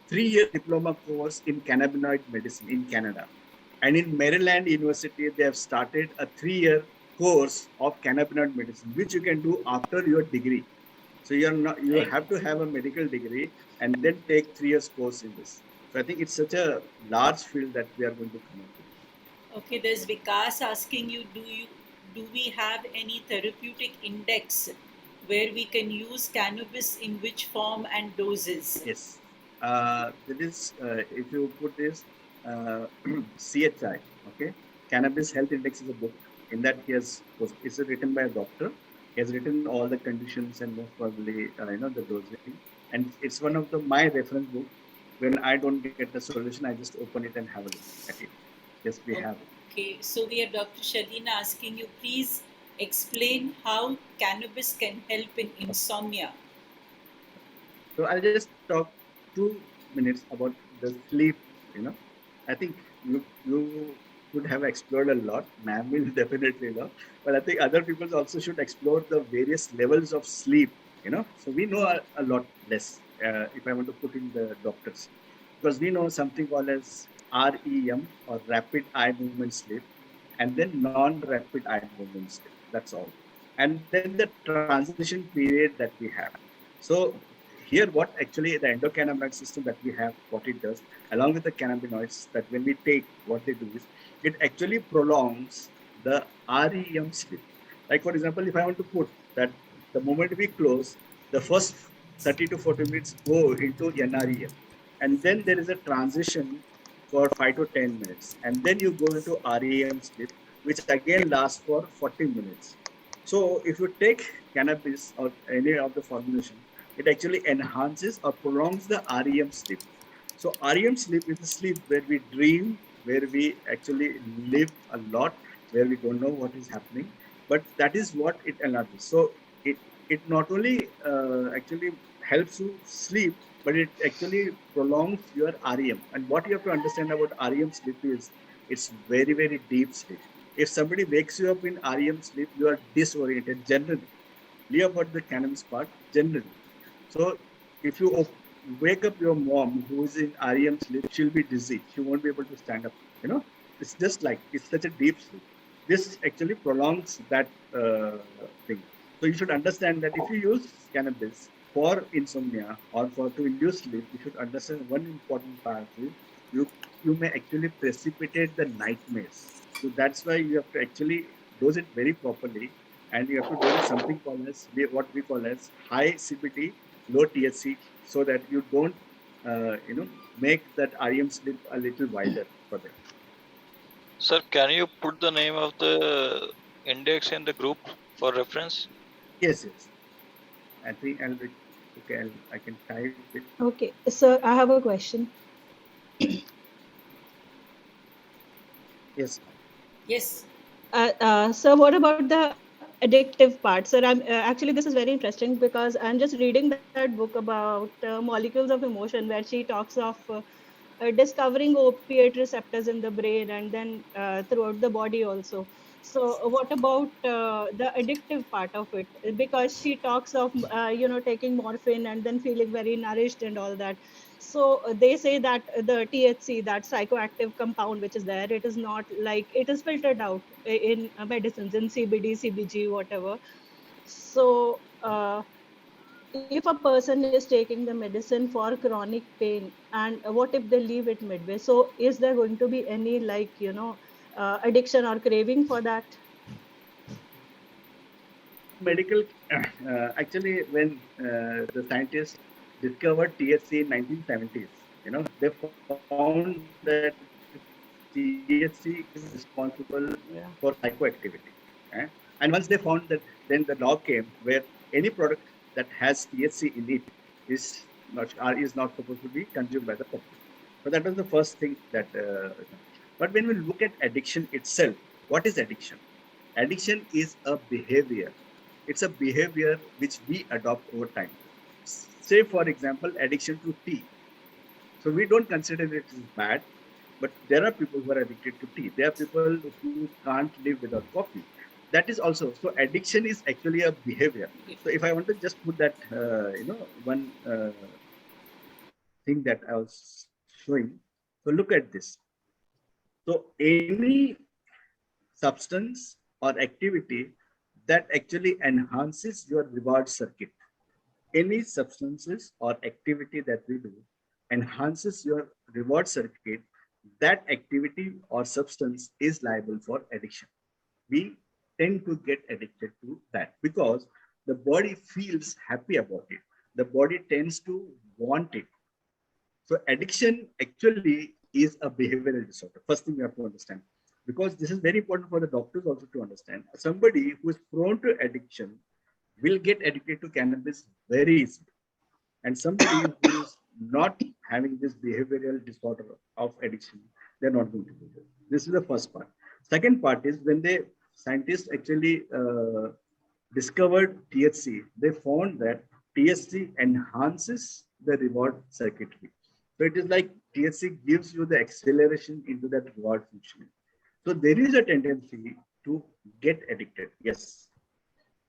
3-year diploma course in cannabinoid medicine in Canada. And in Maryland University, they have started a 3-year course of cannabinoid medicine, which you can do after your degree. So you Right. have to have a medical degree and then take 3 years course in this. So I think it's such a large field that we are going to come up with. Okay, there's Vikas asking you, do we have any therapeutic index where we can use cannabis in which form and doses? Yes. That is, if you put this CHI, okay, Cannabis Health Index is a book. In that, it's written by a doctor. He has written all the conditions and most probably, the dosing. And it's one of my reference book. When I don't get the solution, I just open it and have a look at it. Yes, we have it. Okay, so we have Dr. Shalina asking you, please explain how cannabis can help in insomnia. So I'll just talk 2 minutes about the sleep. You know, I think you could have explored a lot. Ma'am will definitely know, but I think other people also should explore the various levels of sleep. So we know a lot less. If I want to put in the doctors, because we know something called as REM or rapid eye movement sleep, and then non-rapid eye movement sleep. That's all. And then the transition period that we have. So here, what actually the endocannabinoid system that we have, what it does, along with the cannabinoids, that when we take, what they do is, it actually prolongs the REM sleep. Like for example, if I want to put that the moment we close, the first 30 to 40 minutes go into NREM. And then there is a transition for 5 to 10 minutes. And then you go into REM sleep, which again lasts for 40 minutes. So if you take cannabis or any of the formulation, it actually enhances or prolongs the REM sleep. So REM sleep is the sleep where we dream, where we actually live a lot, where we don't know what is happening, but that is what it enhances. So it it not only actually helps you sleep, but it actually prolongs your REM. And what you have to understand about REM sleep is it's very, very deep sleep. If somebody wakes you up in REM sleep, you are disoriented generally. Leave about the cannabis part generally. So if you wake up your mom who is in REM sleep, she'll be dizzy. She won't be able to stand up. It's just like it's such a deep sleep. This actually prolongs that thing. So you should understand that if you use cannabis for insomnia or for to induce sleep, you should understand one important part is you you may actually precipitate the nightmares. So that's why you have to actually dose it very properly, and you have to dose it something called as what we call as high CBD, low THC, so that you don't make that REM sleep a little wider for them. Sir, can you put the name of the index in the group for reference? Yes, yes. I think I can type it. Okay, sir, I have a question. Yes. Yes. Sir, what about the addictive part? Sir, I'm actually this is very interesting because I'm just reading that book about molecules of emotion, where she talks of discovering opiate receptors in the brain and then throughout the body also. So, what about the addictive part of it? Because she talks of taking morphine and then feeling very nourished and all that. So they say that the THC, that psychoactive compound which is there, it is not like it is filtered out in medicines, in CBD, CBG, whatever. So if a person is taking the medicine for chronic pain, and what if they leave it midway? So is there going to be any addiction or craving for that? Medical, actually, when the scientists discovered THC in 1970s, they found that THC is responsible for psychoactivity. eh? And once they found that, then the law came where any product that has THC in it is not supposed to be consumed by the public. So that was the first thing that. But when we look at addiction itself, what is addiction? Addiction is a behavior. It's a behavior which we adopt over time. Say, for example, addiction to tea. So we don't consider it as bad, but there are people who are addicted to tea. There are people who can't live without coffee. that is also, so addiction is actually a behavior. So if I want to just put that, one thing that I was showing. So look at this. So any substance or activity that actually enhances your reward circuit, any substances or activity that we do enhances your reward circuit, that activity or substance is liable for addiction. We tend to get addicted to that because the body feels happy about it. The body tends to want it. So addiction actually is a behavioral disorder. First thing you have to understand, because this is very important for the doctors also to understand. Somebody who is prone to addiction will get addicted to cannabis very easily. And somebody who is not having this behavioral disorder of addiction, they're not going to do this. This is the first part. Second part is when they scientists actually discovered THC, they found that THC enhances the reward circuitry. So it is like THC gives you the acceleration into that reward function. So there is a tendency to get addicted, yes.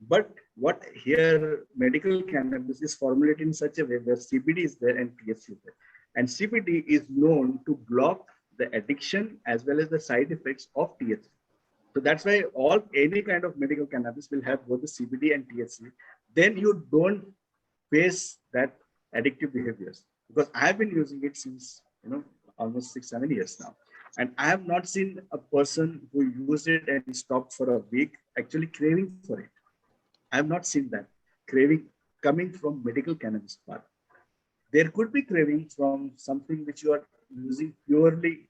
But what here, medical cannabis is formulated in such a way where CBD is there and THC is there. And CBD is known to block the addiction as well as the side effects of THC. So that's why any kind of medical cannabis will have both the CBD and THC. Then you don't face that addictive behaviors. Because I have been using it since almost 6-7 years now. And I have not seen a person who used it and stopped for a week actually craving for it. I have not seen that craving coming from medical cannabis part. There could be craving from something which you are using purely,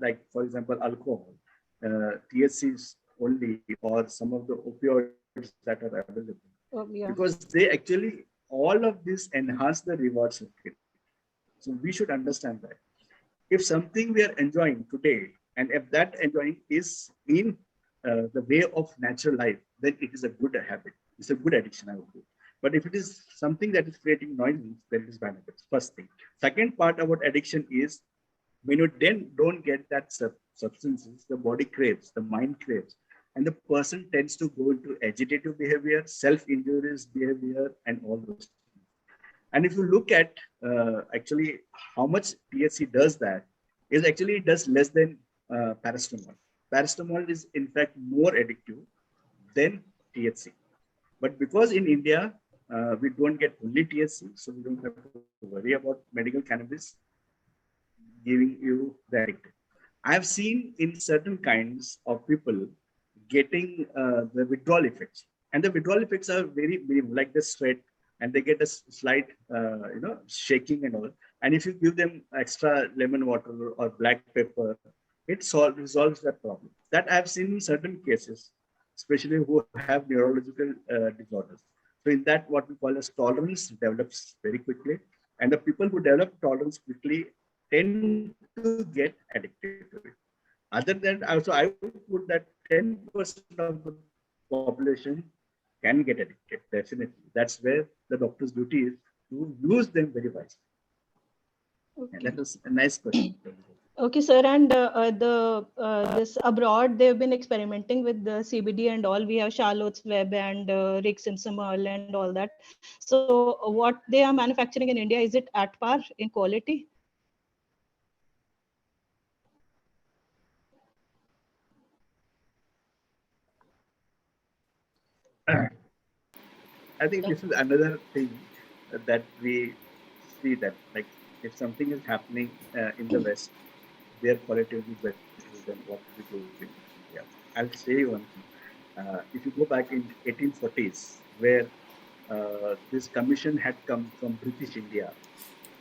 like for example, alcohol, THCs only, or some of the opioids that are available. Yeah. Because they actually, all of this enhance the reward circuit. So we should understand that. If something we are enjoying today, and if that enjoying is in the way of natural life, then it is a good habit. It's a good addiction, I would say. But if it is something that is creating noise, then it is bad habits. First thing. Second part about addiction is when you then don't get that substances, the body craves, the mind craves, and the person tends to go into agitative behavior, self-injurious behavior, and all those things. And if you look at actually how much THC does that, is actually it does less than paracetamol. Paracetamol is in fact more addictive than THC. But because in India, we don't get only THC, so we don't have to worry about medical cannabis giving you the addictive. I have seen in certain kinds of people getting the withdrawal effects. And the withdrawal effects are very minimal, like the sweat, and they get a slight, shaking and all. And if you give them extra lemon water or black pepper, it resolves that problem. That I have seen in certain cases, especially who have neurological disorders. So in that, what we call as tolerance develops very quickly. And the people who develop tolerance quickly tend to get addicted to it. Other than, also I would put that 10% of the population can get addicted, definitely. That's where the doctor's duty is to use them very wisely. Okay. And that was a nice question. Okay, sir, and this abroad they've been experimenting with the CBD and all. We have Charlotte's Web and Rixensamol and all that. So, what they are manufacturing in India, is it at par in quality? I think this is another thing that we see, that like if something is happening in the West, they are qualitatively better than what we do in India. I'll say one thing. If you go back in 1840s, where this commission had come from British India,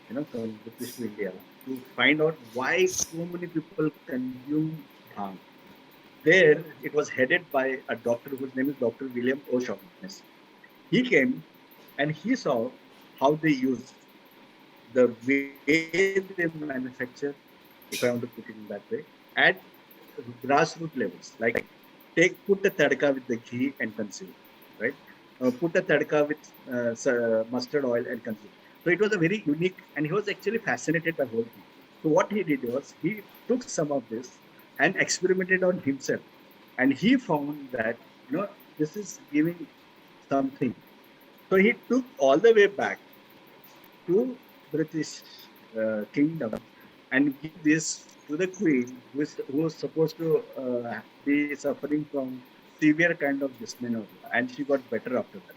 from British to India, to find out why so many people consume bhang. There, it was headed by a doctor whose name is Dr. William O'Shaughnessy. He came and he saw how they use the way they manufacture, if I want to put it in that way, at grassroots levels. Like put a tadka with the ghee and consume, right? Put a tadka with mustard oil and consume. So it was a very unique, and he was actually fascinated by the whole thing. So what he did was he took some of this and experimented on himself, and he found that this is giving something. So he took all the way back to British kingdom and give this to the queen, who was supposed to be suffering from severe kind of dysmenorrhea, and she got better after that.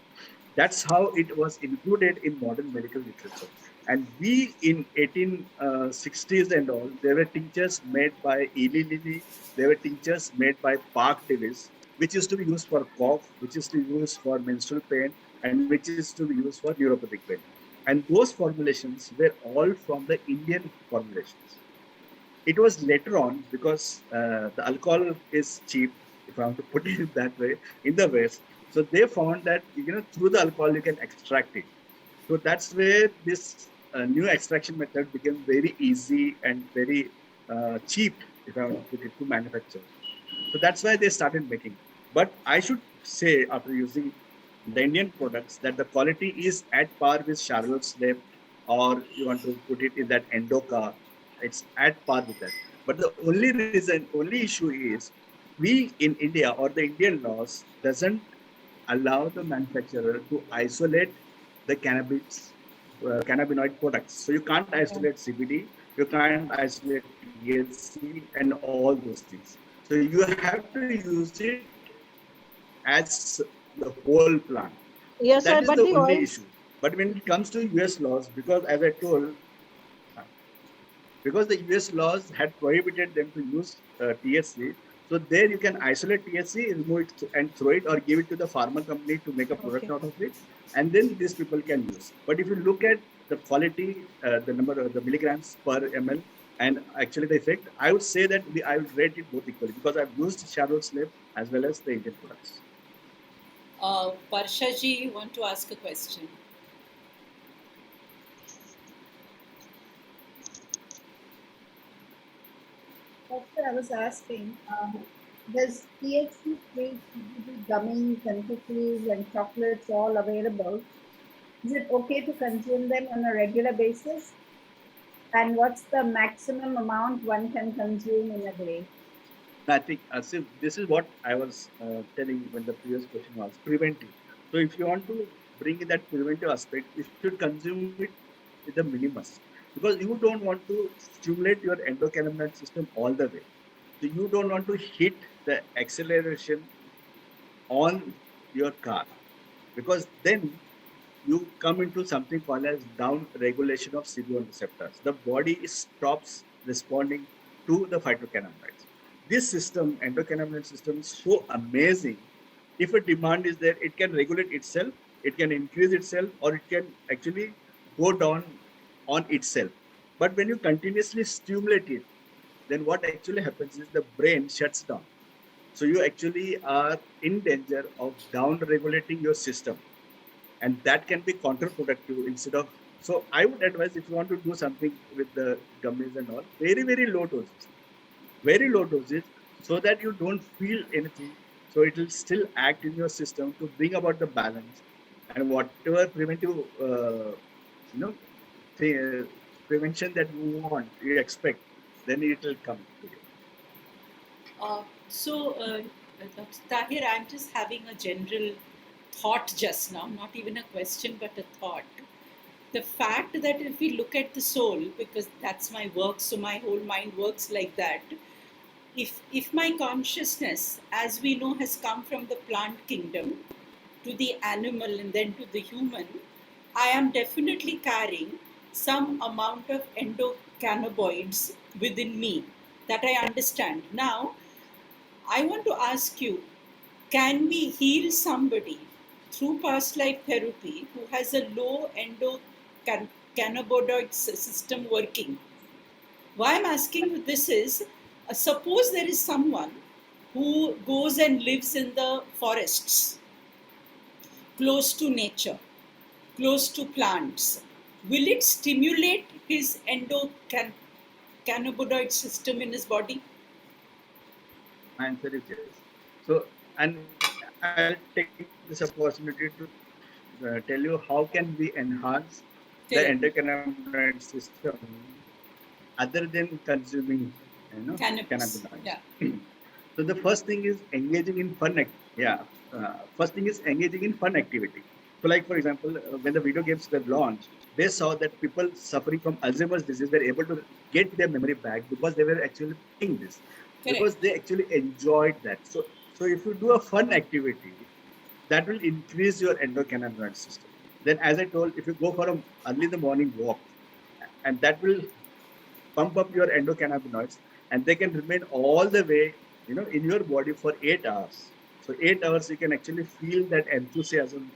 That's how it was included in modern medical literature. And we in 1860s and all, there were tinctures made by Ely Lilly, there were tinctures made by Park Davis, which used to be used for cough, which is to be used for menstrual pain, and which is to be used for neuropathic pain. And those formulations were all from the Indian formulations. It was later on, because the alcohol is cheap, if I want to put it that way, in the West. So they found that through the alcohol you can extract it. So that's where this new extraction method became very easy and very cheap, if I want to put it, to manufacture. So that's why they started making. But I should say, after using the Indian products, that the quality is at par with Charlotte's Web, or you want to put it in that Endoca, it's at par with that. But the only issue is, we in India, or the Indian laws doesn't allow the manufacturer to isolate the cannabinoid products. So you can't isolate CBD, you can't isolate THC, and all those things. So you have to use it as the whole plant. That is the only issue. Yes, sir. But But the when it oils, comes to US laws, because as I told, because the US laws had prohibited them to use THC, so there you can isolate THC, remove it and throw it, or give it to the pharma company to make a product out of it, okay. and then these people can use. But if you look at the quality, the number of the milligrams per ml, and actually the effect, I would say that I would rate it both equally, because I've used Charlotte's Web as well as the Indian products. Varsha ji, you want to ask a question? Doctor, I was asking, does THC-free CBD gummies and cookies and chocolates all available? Is it okay to consume them on a regular basis? And what's the maximum amount one can consume in a day? I think Asif, this is what I was telling when the previous question was preventive. So if you want to bring in that preventive aspect, you should consume it with the minimus, because you don't want to stimulate your endocannabinoid system all the way. So you don't want to hit the acceleration on your car, because then you come into something called as down regulation of CB1 receptors. The body stops responding to the phytocannabinoids. This system, endocannabinoid system, is so amazing. If a demand is there, it can regulate itself, it can increase itself, or it can actually go down on itself. But when you continuously stimulate it, then what actually happens is the brain shuts down. So you actually are in danger of down regulating your system, and that can be counterproductive. Instead of, so I would advise, if you want to do something with the gummies and all, very very low doses, so that you don't feel anything, so it will still act in your system to bring about the balance, and whatever preventive you know prevention that you want, you expect, then it will come to you. Dr. Tahir, I'm just having a general thought just now, not even a question, but a thought. The fact that if we look at the soul, because that's my work, so my whole mind works like that. If my consciousness, as we know, has come from the plant kingdom to the animal and then to the human, I am definitely carrying some amount of endocannabinoids within me that I understand. Now, I want to ask you, can we heal somebody through past life therapy who has a low endocannabinoid system working? Why I'm asking you this is, suppose there is someone who goes and lives in the forests, close to nature, close to plants. Will it stimulate his endocannabinoid system in his body? My answer is yes. So, and I'll take this opportunity to tell you how can we enhance the endocannabinoid system other than consuming Cannabis. cannabinoids. Yeah. So the first thing is engaging in first thing is engaging in fun activity. So like for example, when the video games were launched, they saw that people suffering from Alzheimer's disease were able to get their memory back because they were actually playing this, Correct. because they actually enjoyed that. So if you do a fun activity, that will increase your endocannabinoid system. Then, as I told, if you go for a early in the morning walk, and that will pump up your endocannabinoids, and they can remain all the way, in your body for 8 hours. So 8 hours, you can actually feel that enthusiasm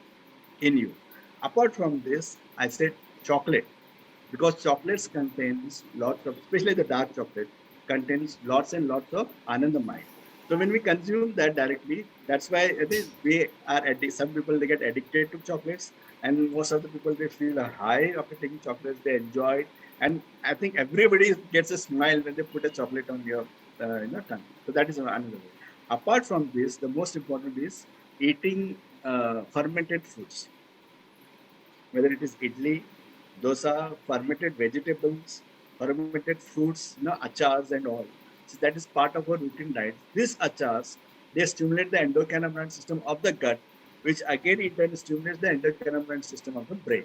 in you. Apart from this, I said chocolate, because chocolates contains lots of, especially the dark chocolate, contains lots and lots of anandamide. So when we consume that directly, that's why I think we are some people they get addicted to chocolates, and most of the people they feel a high after taking chocolates. They enjoy it, and I think everybody gets a smile when they put a chocolate on your tongue. So that is another way. Apart from this, the most important is eating fermented foods, whether it is idli, dosa, fermented vegetables, fermented fruits, achars and all. So that is part of our routine diet. These achars, they stimulate the endocannabinoid system of the gut, which again it then stimulates the endocannabinoid system of the brain.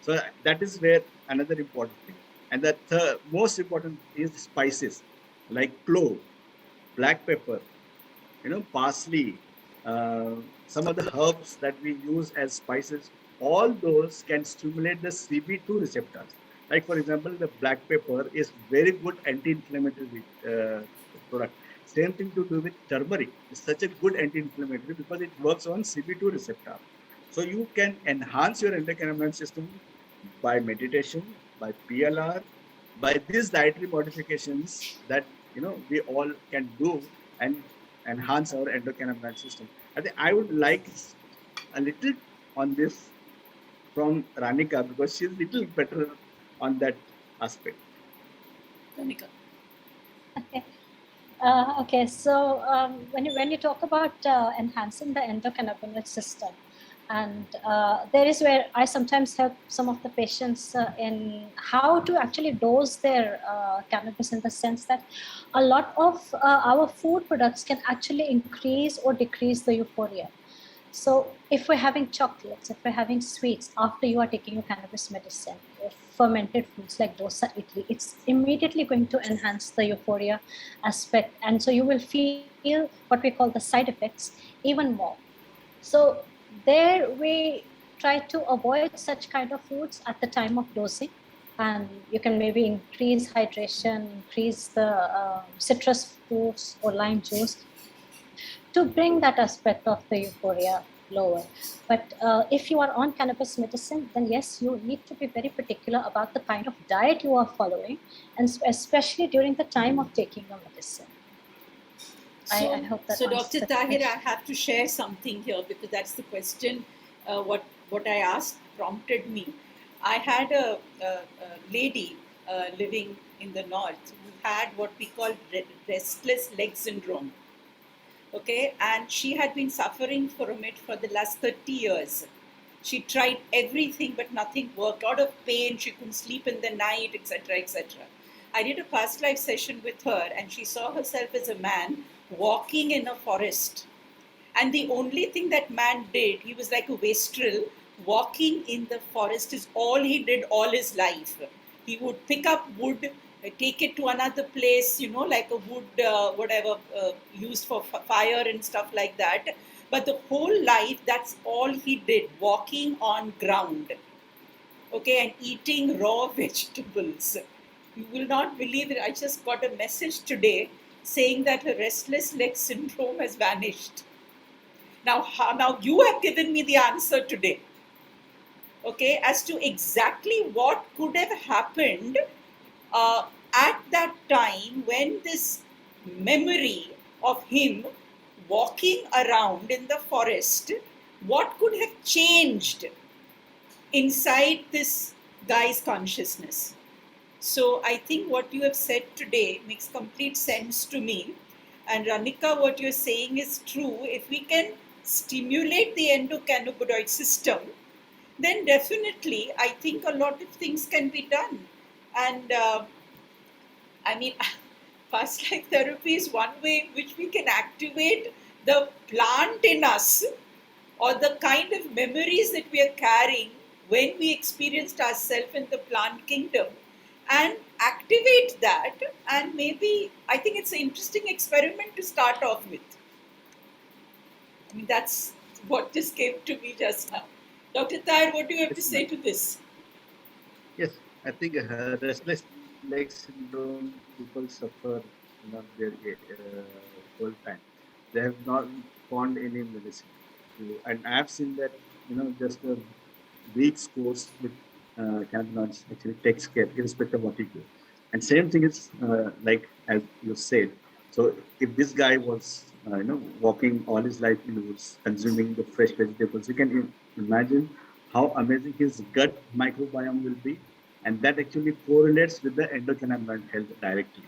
So that is where another important thing. And the most important is spices like clove, black pepper, parsley, uh, some of the herbs that we use as spices, all those can stimulate the CB2 receptors. Like, for example, the black pepper is very good anti-inflammatory product. Same thing to do with turmeric. It's such a good anti-inflammatory because it works on CB2 receptor. So you can enhance your endocannabinoid system by meditation, by PLR, by these dietary modifications that we all can do and enhance our endocannabinoid system. I think I would like a little on this from Ranika because she's a little better on that aspect. Ranika. Okay. Okay, so when you talk about enhancing the endocannabinoid system, and there is where I sometimes help some of the patients in how to actually dose their cannabis, in the sense that a lot of our food products can actually increase or decrease the euphoria. So if we're having chocolates, if we're having sweets after you are taking your cannabis medicine, or fermented foods like dosa, idli, it's immediately going to enhance the euphoria aspect. And so you will feel what we call the side effects even more. So there we try to avoid such kind of foods at the time of dosing. And you can maybe increase hydration, increase the citrus fruits or lime juice to bring that aspect of the euphoria lower. But if you are on cannabis medicine, then yes, you need to be very particular about the kind of diet you are following, and especially during the time of taking your medicine. So, I hope that so answers Dr. the Tahir, I question. have to share something here because that's the question. What I asked prompted me. I had a lady living in the north who had what we call restless leg syndrome. Okay, and she had been suffering from it for the last 30 years. She tried everything, but nothing worked. Out of pain, she couldn't sleep in the night, etc., etc. I did a past life session with her, and she saw herself as a man walking in a forest. And the only thing that man did, he was like a wastrel, walking in the forest is all he did all his life. He would pick up wood, take it to another place, like a wood, whatever, used for fire and stuff like that. But the whole life, that's all he did, walking on ground, okay, and eating raw vegetables. You will not believe it. I just got a message today saying that her restless leg syndrome has vanished. Now you have given me the answer today, okay, as to exactly what could have happened at that time when this memory of him walking around in the forest, what could have changed inside this guy's consciousness. So I think what you have said today makes complete sense to me. And Ranika, what you're saying is true. If we can stimulate the endocannabinoid system, then definitely I think a lot of things can be done. And I mean, past life therapy is one way in which we can activate the plant in us or the kind of memories that we are carrying when we experienced ourselves in the plant kingdom and activate that. And maybe I think it's an interesting experiment to start off with. I mean, that's what just came to me just now. Dr. Tahir, what do you have to say to this? Yes, I think restless leg syndrome people suffer their whole time. They have not found any medicine. And I've seen that, just a week's course with cannabinoids actually takes care, irrespective of what you do. And same thing is like as you said. So if this guy was, walking all his life in the woods, consuming the fresh vegetables, you can imagine how amazing his gut microbiome will be, and that actually correlates with the endocannabinoid health directly.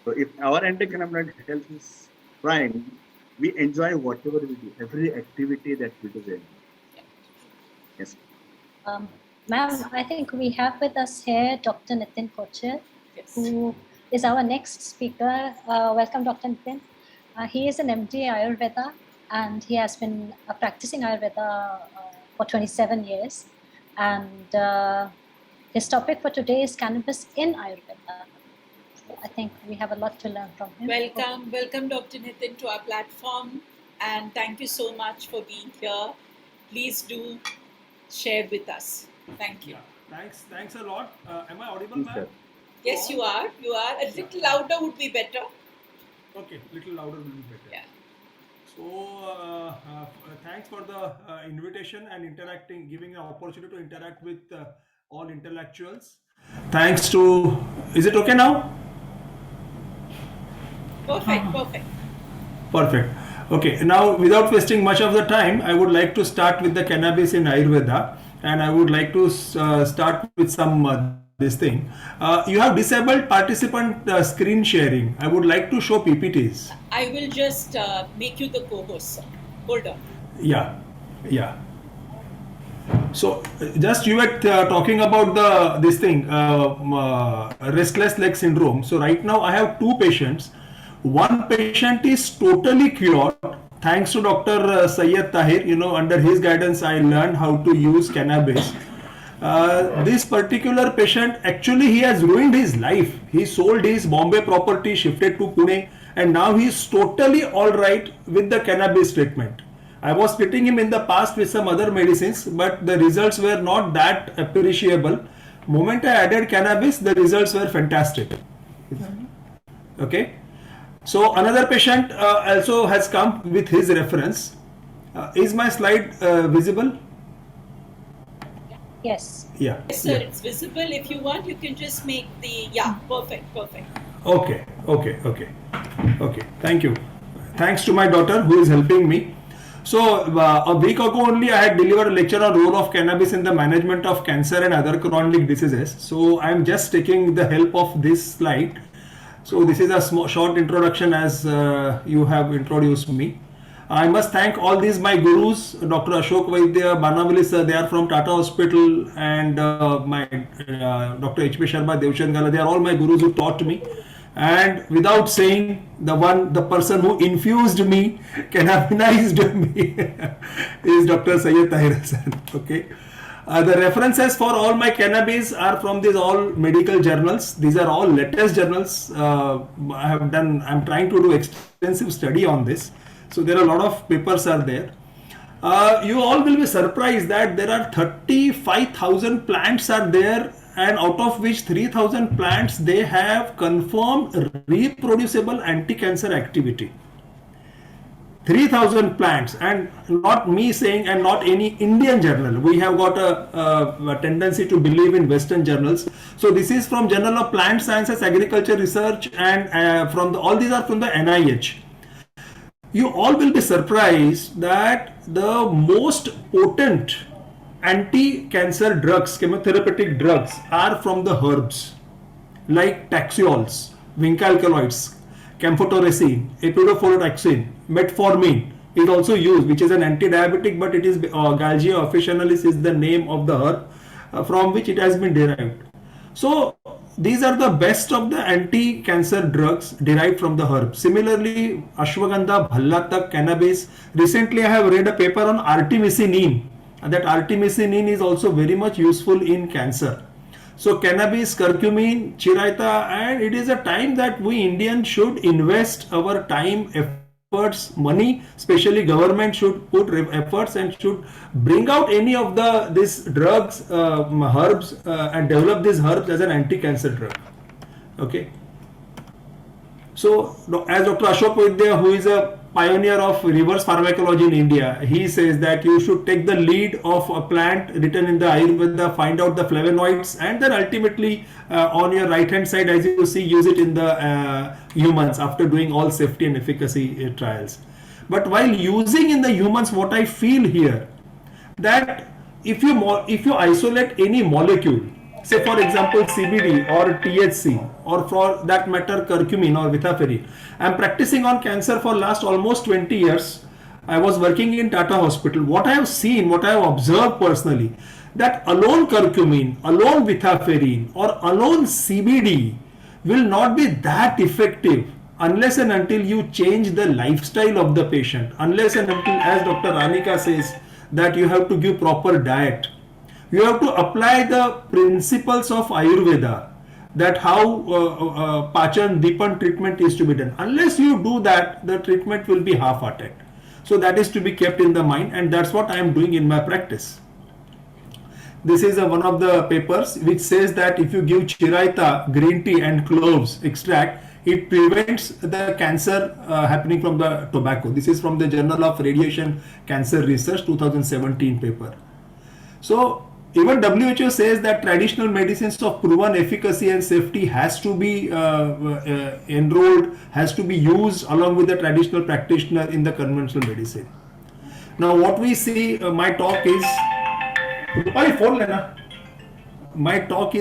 So if our endocannabinoid health is prime, we enjoy whatever we do, every activity that we do there. Yes. Ma'am, I think we have with us here Dr. Nitin Kochar, Yes. who is our next speaker. Welcome, Dr. Nitin. He is an MD Ayurveda, and he has been practicing Ayurveda for 27 years. And his topic for today is cannabis in Ayurveda. I think we have a lot to learn from him. Welcome, Dr. Nitin, to our platform, and thank you so much for being here. Please do share with us. Thank you. Yeah, thanks a lot. Am I audible, Yes, ma'am? sir. Yes, you are. A little louder would be better. Okay, little louder will be better. Yeah. So thanks for the invitation and giving an opportunity to interact with all intellectuals. Thanks to, is it okay now? Perfect. Perfect. Okay, now without wasting much of the time, I would like to start with the cannabis in Ayurveda, and I would like to start with some this thing. You have disabled participant screen sharing. I would like to show PPTs. I will just make you the co-host, sir. Hold on. Yeah. So just you were talking about this thing, restless leg syndrome. So right now I have two patients. One patient is totally cured thanks to Dr. Syed Tahir. Under his guidance I learned how to use cannabis. This particular patient, actually he has ruined his life. He sold his Bombay property, shifted to Pune, and now he is totally alright with the cannabis treatment. I was treating him in the past with some other medicines, but the results were not that appreciable. Moment I added cannabis, the results were fantastic. Okay. So another patient also has come with his reference. Is my slide visible? Yes. Yeah. Yes, sir, it's visible. If you want, you can just make the, perfect. Okay. Thank you. Thanks to my daughter who is helping me. So a week ago only I had delivered a lecture on role of cannabis in the management of cancer and other chronic diseases. So I am just taking the help of this slide. So this is a short introduction as you have introduced me. I must thank all these my gurus, Dr. Ashok Vaidya, Banavali sir, they are from Tata Hospital, and my Dr. H.P. Sharma, Devchandgala, they are all my gurus who taught me. And without saying, the person who infused me, cannabinized me, is Dr. Syed Tahir. Okay. The references for all my cannabis are from these all medical journals. These are all latest journals. I'm trying to do extensive study on this. So there are a lot of papers are there. You all will be surprised that there are 35,000 plants are there, and out of which 3,000 plants they have confirmed reproducible anti-cancer activity. 3,000 plants, and not me saying, and not any Indian journal. We have got a tendency to believe in Western journals. So this is from Journal of Plant Sciences, Agriculture Research, and all these are from the NIH. You all will be surprised that the most potent anti-cancer drugs, chemotherapeutic drugs, are from the herbs like taxiols, vinca alkaloids, camphotoracin, epidofluoxetine, metformin is also used, which is an anti-diabetic, but it is Galgia officinalis is the name of the herb from which it has been derived. So these are the best of the anti-cancer drugs derived from the herb. Similarly, ashwagandha, bhallatak, cannabis. Recently, I have read a paper on artemisinin. And that artemisinin is also very much useful in cancer. So cannabis, curcumin, chiraita, and it is a time that we Indians should invest our time, efforts, money, especially government should put efforts and should bring out any of these drugs, herbs, and develop these herbs as an anti-cancer drug. Okay. So, as Dr. Ashok Vaidya, who is a pioneer of reverse pharmacology in India, he says that you should take the lead of a plant written in the Ayurveda, find out the flavonoids, and then ultimately on your right hand side, as you see, use it in the humans after doing all safety and efficacy trials. But while using in the humans, what I feel here, that if you isolate any molecule, say for example CBD or THC or for that matter curcumin or vithaferin. I am practicing on cancer for last almost 20 years. I was working in Tata Hospital. What I have seen, what I have observed personally, that alone curcumin, alone vithaferin or alone CBD will not be that effective unless and until you change the lifestyle of the patient, unless and until, as Dr. Ranika says, that you have to give proper diet. You have to apply the principles of Ayurveda, that how Pachan Dipan treatment is to be done. Unless you do that, the treatment will be half-hearted. So that is to be kept in the mind, and that's what I am doing in my practice. This is one of the papers which says that if you give chiraita, green tea and cloves extract, it prevents the cancer happening from the tobacco. This is from the Journal of Radiation Cancer Research 2017 paper. So even WHO says that traditional medicines of proven efficacy and safety has to be enrolled, has to be used along with the traditional practitioner in the conventional medicine. Now what we see, my talk is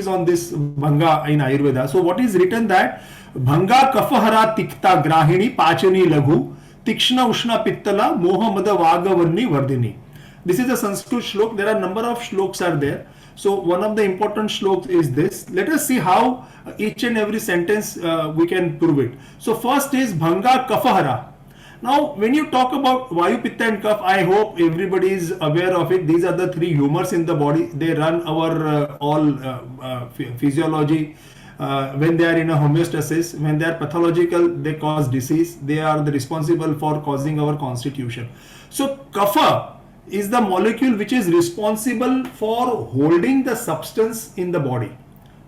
on this Bhanga in Ayurveda. So what is written that Bhanga Kafahara Tikta Grahini Pachani Laghu Tikshna Ushna Pittala Mohamada Vagavarni Vardini. This is a Sanskrit shlok. There are a number of shloks are there. So one of the important shloks is this. Let us see how each and every sentence we can prove it. So first is Bhanga Kafahara. Now when you talk about Vayu, Pitta and Kapha, I hope everybody is aware of it. These are the three humors in the body. They run our physiology. When they are in a homeostasis, when they are pathological, they cause disease. They are the responsible for causing our constitution. So Kapha is the molecule which is responsible for holding the substance in the body.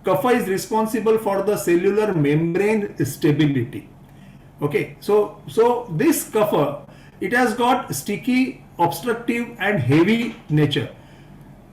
Kapha is responsible for the cellular membrane stability. Okay, so this Kapha, it has got sticky, obstructive and heavy nature.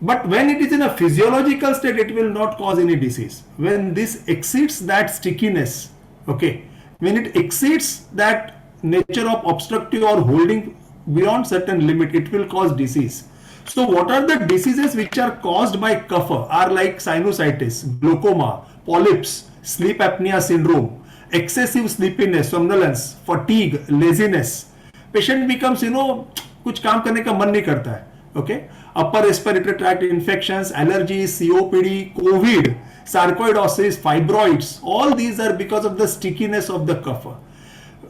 But when it is in a physiological state, it will not cause any disease. When this exceeds that stickiness, okay, when it exceeds that nature of obstructive or holding beyond certain limit, it will cause disease. So what are the diseases which are caused by Kapha? Are like sinusitis, glaucoma, polyps, sleep apnea syndrome, excessive sleepiness, somnolence, fatigue, laziness. Patient becomes, कुछ काम करने का मन नहीं करता है. Okay, upper respiratory tract infections, allergies, COPD, COVID, sarcoidosis, fibroids, all these are because of the stickiness of the Kapha.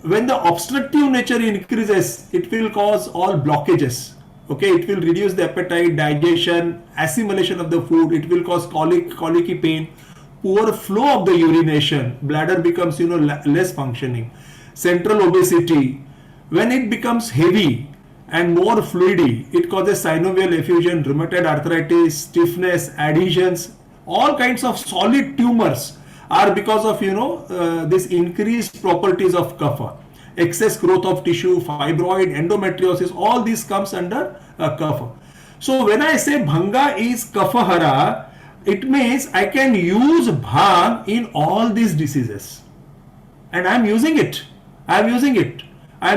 When the obstructive nature increases, it will cause all blockages. Okay, it will reduce the appetite, digestion, assimilation of the food. It will cause colicky pain, poor flow of the urination. Bladder becomes, less functioning. Central obesity. When it becomes heavy and more fluidy, it causes synovial effusion, rheumatoid arthritis, stiffness, adhesions, all kinds of solid tumors are because of this increased properties of Kapha. Excess growth of tissue, fibroid, endometriosis, all these comes under Kapha. So when I say Bhanga is Kafahara, it means I can use Bhang in all these diseases. And I am using it. I am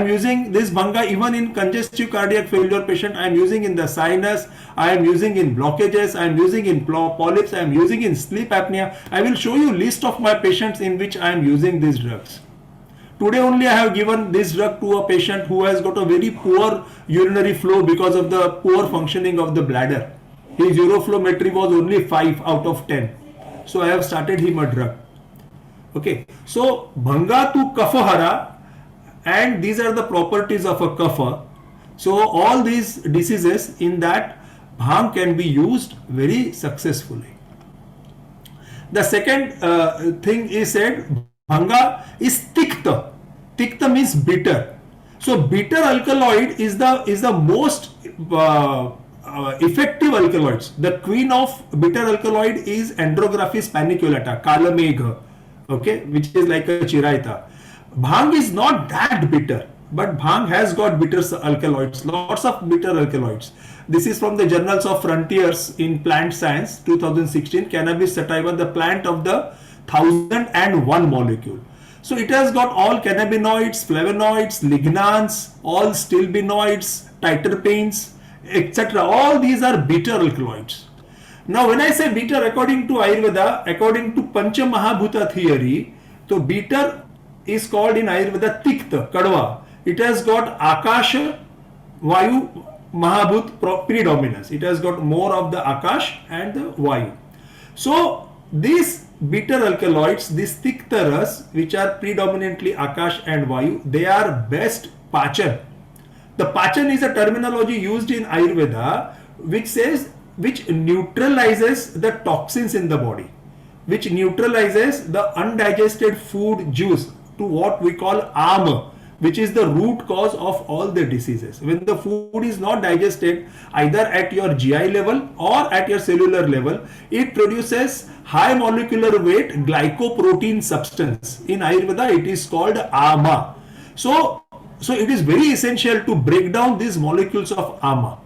using this Bhanga even in congestive cardiac failure patient. I am using in the sinus. I am using in blockages. I am using in polyps. I am using in sleep apnea. I will show you list of my patients in which I am using these drugs. Today only I have given this drug to a patient who has got a very poor urinary flow because of the poor functioning of the bladder. His uroflowmetry was only 5 out of 10. So I have started him a drug. Okay, so bhanga to kapha and these are the properties of a kapha. So all these diseases in that bhang can be used very successfully. The second thing is said bhanga is tikta. Tikta means bitter. So bitter alkaloid is the most effective alkaloids. The queen of bitter alkaloid is Andrographis paniculata, Kalamegha, okay, which is like a chiraita. Bhang is not that bitter, but bhang has got bitter alkaloids, lots of bitter alkaloids. This is from the Journals of Frontiers in Plant Science 2016, Cannabis sativa, the plant of the 1001 molecule. So it has got all cannabinoids, flavonoids, lignans, all stilbenoids, terpenes, etc. All these are bitter alkaloids. Now when I say bitter, according to Ayurveda, according to Pancha Mahabhuta theory, so bitter is called in Ayurveda tikta, kadva. It has got Akash, Vayu, Mahabhut predominance. It has got more of the Akash and the Vayu. So these bitter alkaloids, these tiktaras, which are predominantly Akash and Vayu, they are best pachan. The pachan is a terminology used in Ayurveda which neutralizes the toxins in the body, which neutralizes the undigested food juice to what we call ama, which is the root cause of all the diseases. When the food is not digested either at your GI level or at your cellular level, it produces high molecular weight glycoprotein substance. In Ayurveda, it is called ama. So it is very essential to break down these molecules of ama.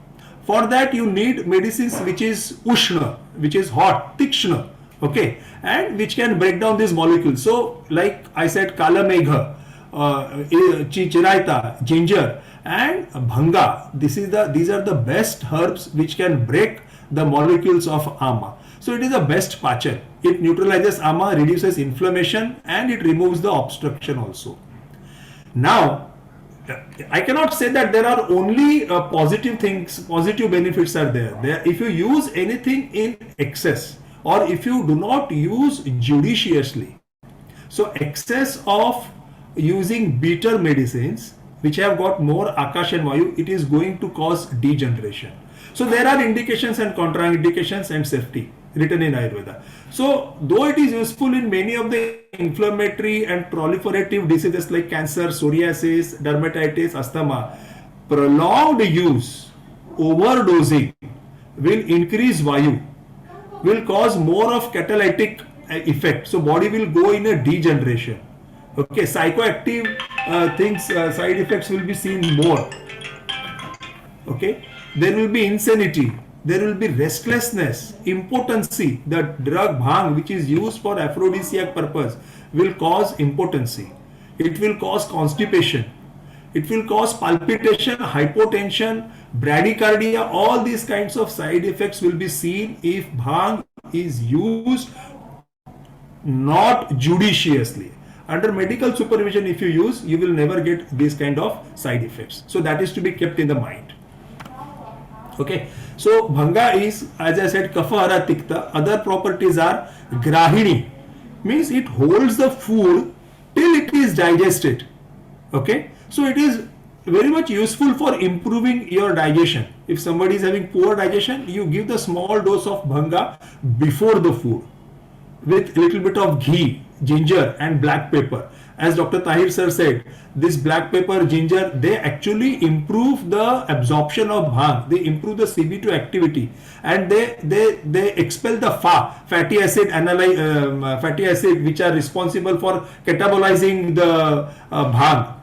For that, you need medicines which is ushna, which is hot, tikshna, okay, and which can break down these molecules. So, like I said, kalamegha, chiraita, ginger, and bhanga. These are the best herbs which can break the molecules of ama. So it is the best pachan. It neutralizes ama, reduces inflammation, and it removes the obstruction also. Now, I cannot say that there are only positive things, positive benefits are there. If you use anything in excess or if you do not use judiciously, so excess of using bitter medicines which have got more Akash and Vayu, it is going to cause degeneration. So there are indications and contraindications and safety written in Ayurveda. So though it is useful in many of the inflammatory and proliferative diseases like cancer, psoriasis, dermatitis, asthma, prolonged use, overdosing will increase Vayu, will cause more of catalytic effect. So body will go in a degeneration. Okay, psychoactive side effects will be seen more. Okay, there will be insanity, there will be restlessness, impotency. The drug bhang, which is used for aphrodisiac purpose, will cause impotency. It will cause constipation. It will cause palpitation, hypotension, bradycardia. All these kinds of side effects will be seen if bhang is used not judiciously. Under medical supervision, if you use, you will never get these kind of side effects. So that is to be kept in the mind. Okay, so bhanga is, as I said, kaphahara tikta. Other properties are grahini, means it holds the food till it is digested. Okay, so it is very much useful for improving your digestion. If somebody is having poor digestion, you give the small dose of bhanga before the food with little bit of ghee, ginger and black pepper. As Dr. Tahir sir said, this black pepper, ginger, they actually improve the absorption of bhang. They improve the CB2 activity, and they expel the fatty acid, which are responsible for catabolizing the bhang.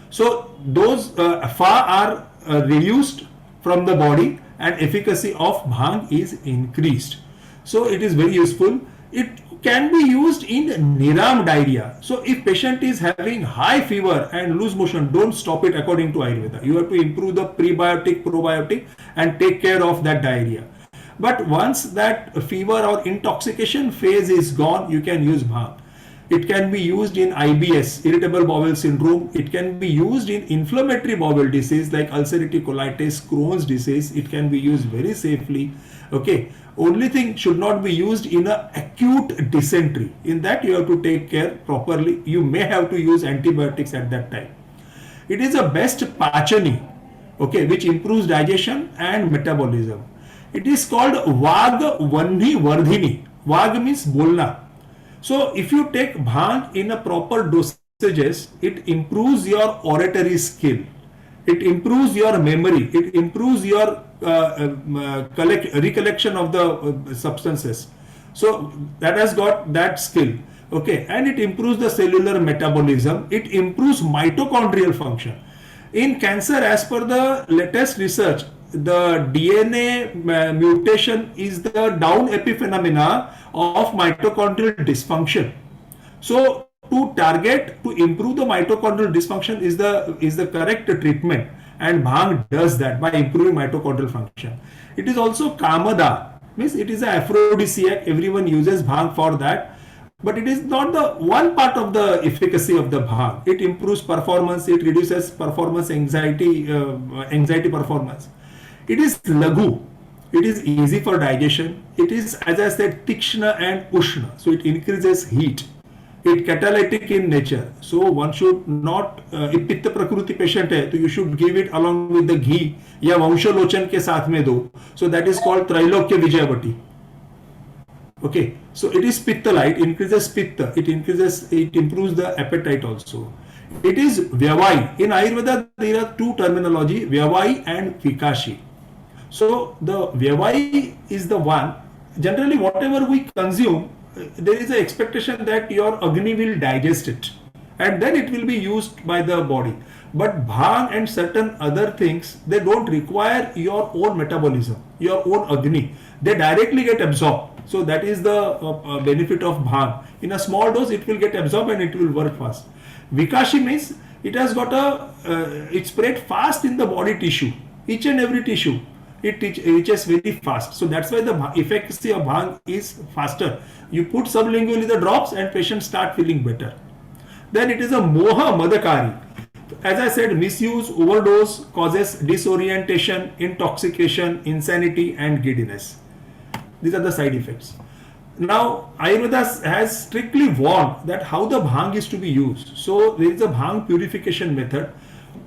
So those are reduced from the body, and efficacy of bhang is increased. So it is very useful. It can be used in Niram diarrhea. So if patient is having high fever and loose motion, don't stop it according to Ayurveda. You have to improve the prebiotic, probiotic and take care of that diarrhea. But once that fever or intoxication phase is gone, you can use bhang. It can be used in IBS, irritable bowel syndrome. It can be used in inflammatory bowel disease like ulcerative colitis, Crohn's disease. It can be used very safely. Okay. Only thing, should not be used in a acute dysentery. In that you have to take care properly. You may have to use antibiotics at that time. It is a best pachani, okay, which improves digestion and metabolism. It is called Vag Vanni Vardhini. Vag means bolna. So if you take bhang in a proper dosages, it improves your oratory skill. It improves your memory. It improves your recollection of the substances. So that has got that skill. Okay, and it improves the cellular metabolism. It improves mitochondrial function. In cancer, as per the latest research, the DNA mutation is the down epiphenomena of mitochondrial dysfunction. So to target, to improve the mitochondrial dysfunction is the correct treatment, and bhang does that by improving mitochondrial function. It is also kamada, means it is an aphrodisiac. Everyone uses bhang for that, but it is not the one part of the efficacy of the bhang. It improves performance. It reduces performance anxiety, anxiety performance. It is laghu. It is easy for digestion. It is, as I said, tikshna and ushna. So it increases heat. It catalytic in nature. So one should not, if pitta prakriti patient hai, so you should give it along with the ghee या वंशलोचन के साथ में दो. So that is called Trailokya Vijayavati. Okay, so it is pittala. It increases pitta. It improves the appetite also. It is vyavai. In Ayurveda there are two terminology, vyavai and vikashi. So the vyavai is the one. Generally, whatever we consume, there is an expectation that your agni will digest it, and then it will be used by the body. But bhang and certain other things, they don't require your own metabolism, your own agni. They directly get absorbed. So that is the benefit of bhang. In a small dose, it will get absorbed and it will work fast. Vikashi means it has got it spread fast in the body tissue, each and every tissue. It reaches very fast. So that's why the efficacy of bhang is faster. You put sublingually the drops and patients start feeling better. Then it is a moha madakari. As I said, misuse, overdose causes disorientation, intoxication, insanity and giddiness. These are the side effects. Now, Ayurveda has strictly warned that how the bhang is to be used. So there is a bhang purification method.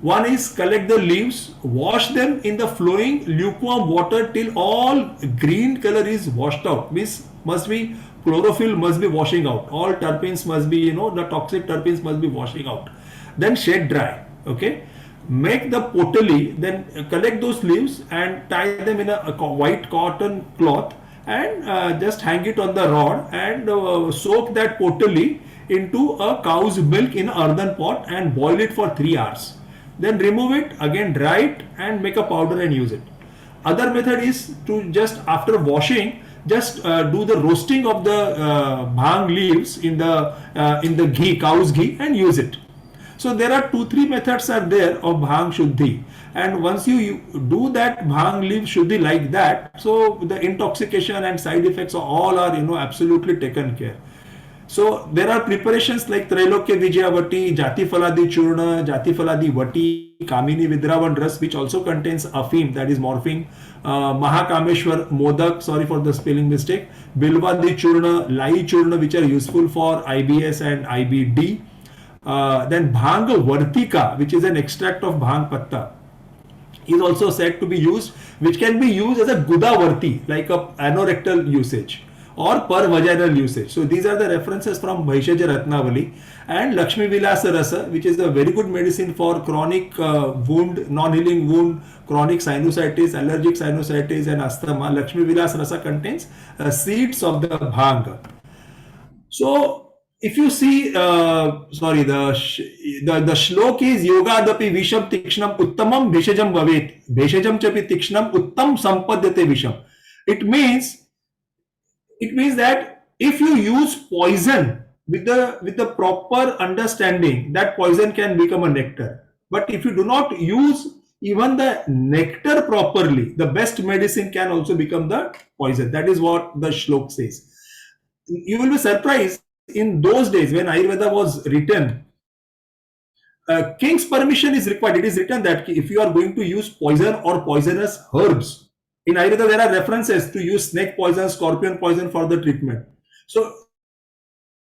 One is collect the leaves, wash them in the flowing lukewarm water till all green color is washed out. Means must be chlorophyll must be washing out. All terpenes must be, the toxic terpenes must be washing out. Then shed dry. Okay. Make the potoli, then collect those leaves and tie them in a white cotton cloth and just hang it on the rod and soak that potoli into a cow's milk in an earthen pot and boil it for 3 hours. Then remove it, again dry it and make a powder and use it. Other method is to just after washing, just do the roasting of the bhang leaves in the ghee, cow's ghee, and use it. So there are 2-3 methods are there of bhang shuddhi, and once you do that bhang leaf shuddhi like that, so the intoxication and side effects all are absolutely taken care. So there are preparations like Trailokya Vijayavati, Jati Faladi Churna, Jati Faladi Vati, Kamini Vidravan Ras, which also contains afim, that is morphine, Mahakameshwar Modak, sorry for the spelling mistake, Bilvadi Churna, Lai Churna, which are useful for IBS and IBD. Then Bhang Vartika, which is an extract of Bhang Patta, is also said to be used, which can be used as a Gudavarti, like a anorectal usage or per vaginal usage. So these are the references from Bhaishaja Ratnavali. And Lakshmi Vilasa Rasa, which is a very good medicine for chronic wound, non-healing wound, chronic sinusitis, allergic sinusitis and asthma. Lakshmi Vilasa Rasa contains seeds of the bhang. So if you see, the shlok is yoga dapi visham tikshnam uttamam bheshajam bhavet bheshajam chapi tikshnam uttam sampadyate visham. It means that if you use poison with the proper understanding, that poison can become a nectar. But if you do not use even the nectar properly, the best medicine can also become the poison. That is what the shlok says. You will be surprised in those days when Ayurveda was written, king's permission is required. It is written that if you are going to use poison or poisonous herbs, in Ayurveda there are references to use snake poison, scorpion poison for the treatment. So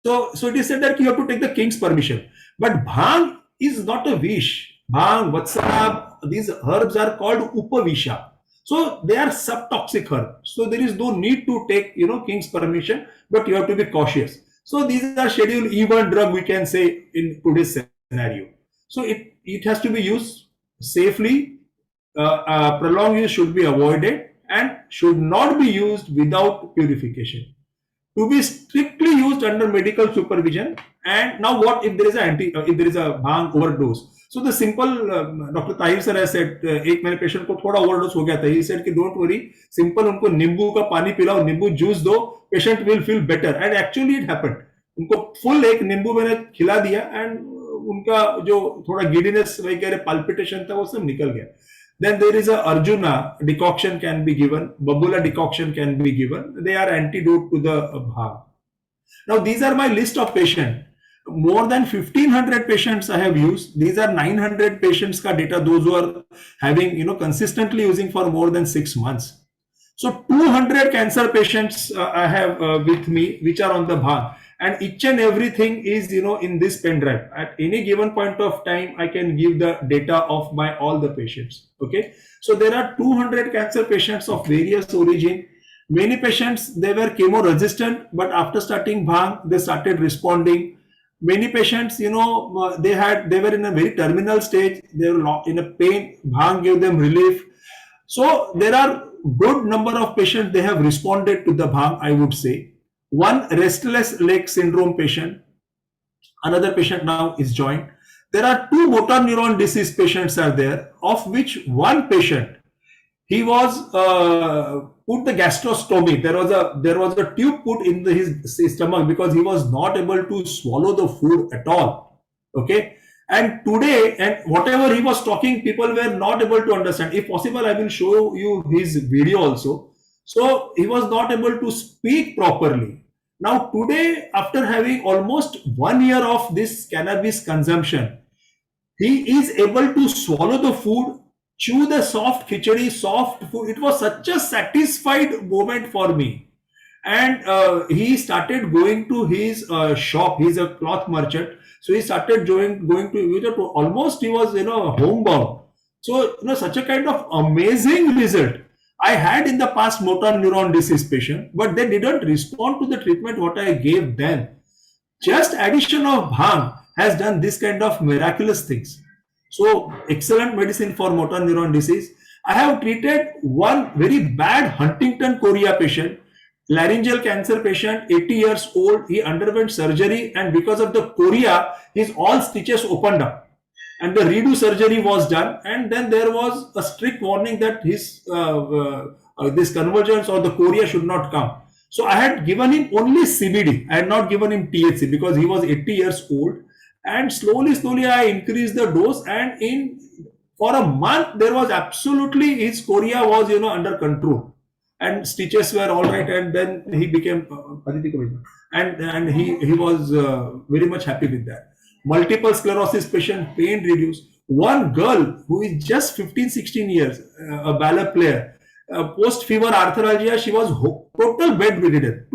it is said that you have to take the king's permission. But bhang is not a vish. Bhang, vatsana, these herbs are called upavisha. So they are subtoxic herbs. So there is no need to take, king's permission, but you have to be cautious. So these are schedule E1 drug, we can say, in today's scenario. So it has to be used safely. Prolonged use should be avoided and should not be used without purification. To be strictly used under medical supervision. And now what if there is a bhang overdose? So the simple, Dr. Tahir sir has said, एक मेरे patient को थोड़ा overdose हो गया था. He said कि don't worry, simple उनको नींबू का पानी पिलाओ, नींबू जूस दो, patient will feel better. And actually it happened. उनको full एक नींबू मैंने खिला दिया and उनका जो थोड़ा giddiness वगैरह palpitation था वो सब निकल गया. Then there is a Arjuna decoction can be given, Babula decoction can be given. They are antidote to the bhang. Now these are my list of patients. More than 1500 patients I have used. These are 900 patients ka data, those who are having, consistently using for more than 6 months. So 200 cancer patients I have with me, which are on the bhang. And each and everything is, in this pen drive. At any given point of time, I can give the data of my all the patients. Okay. So there are 200 cancer patients of various origin. Many patients, they were chemo resistant, but after starting bhang, they started responding. Many patients, they were in a very terminal stage. They were in a pain. Bhang gave them relief. So there are good number of patients, they have responded to the bhang, I would say. One restless leg syndrome patient, another patient now is joined. There are 2 motor neuron disease patients are there, of which one patient, he was put the gastrostomy. There was a tube put in his stomach because he was not able to swallow the food at all. Okay. And today, and whatever he was talking, people were not able to understand. If possible, I will show you his video also. So he was not able to speak properly. Now today, after having almost 1 year of this cannabis consumption, he is able to swallow the food, chew the soft khichdi, soft food. It was such a satisfied moment for me. And he started going to his shop. He's a cloth merchant. So he started going to almost he was, homebound. So, such a kind of amazing result. I had in the past motor neuron disease patient, but they didn't respond to the treatment what I gave them. Just addition of bhang has done this kind of miraculous things. So excellent medicine for motor neuron disease. I have treated one very bad Huntington chorea patient, laryngeal cancer patient, 80 years old. He underwent surgery, and because of the chorea, his all stitches opened up. And the redo surgery was done, and then there was a strict warning that his this convergence or the chorea should not come. So I had given him only CBD. I had not given him THC because he was 80 years old. And slowly I increased the dose, and for a month there was absolutely his chorea was under control, and stitches were all right, and then he became and he was very much happy with that. Multiple sclerosis patient, pain reduced. One girl who is just 15-16 years, a ballet player, post fever arthralgia, she was total bedridden.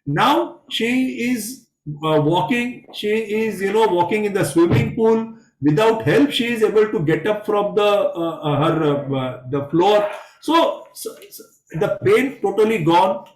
Now she is walking. She is walking in the swimming pool without help. She is able to get up from the floor. So the pain totally gone.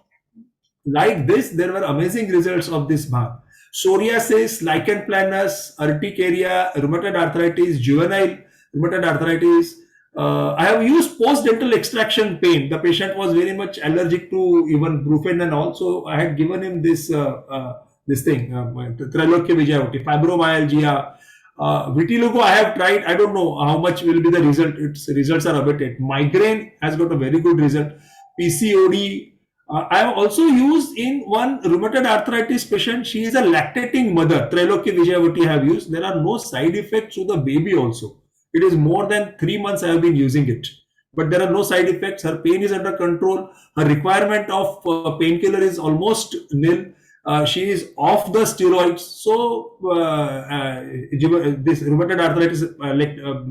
Like this, there were amazing results of this bhang. Psoriasis, lichen planus, urticaria, rheumatoid arthritis, juvenile rheumatoid arthritis. I have used post-dental extraction pain. The patient was very much allergic to even brufen and all. So I had given him this thing, Trailokya Vijayavati, fibromyalgia. Vitiligo I have tried. I don't know how much will be the result. Its results are abated. Migraine has got a very good result. PCOD. I have also used in one rheumatoid arthritis patient. She is a lactating mother. Trailokya Vijayavati I have used. There are no side effects to the baby also. It is more than 3 months I have been using it. But there are no side effects. Her pain is under control. Her requirement of painkiller is almost nil. She is off the steroids. So this rheumatoid arthritis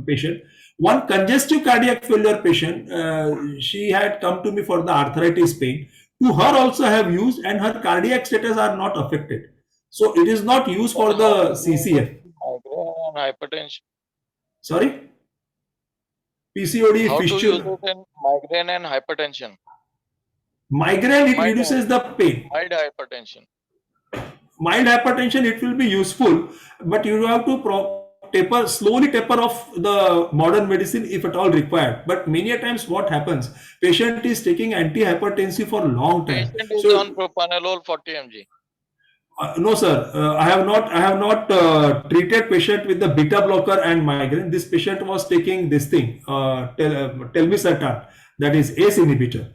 patient, one congestive cardiac failure patient, she had come to me for the arthritis pain. To her also I have used, and her cardiac status are not affected. So it is not used for the CCF. Migraine and hypertension. Sorry? PCOD, How to use fistula. it in migraine and hypertension? Migraine, it Mild reduces the pain. Mild hypertension. Mild hypertension, it will be useful, but you have to slowly taper off the modern medicine if at all required. But many a times what happens, patient is taking antihypertensive for a long time. Patient is So on propranolol 40 mg. no, sir. I have not treated patient with the beta blocker and migraine. This patient was taking this thing, telmisartan, that is ACE inhibitor.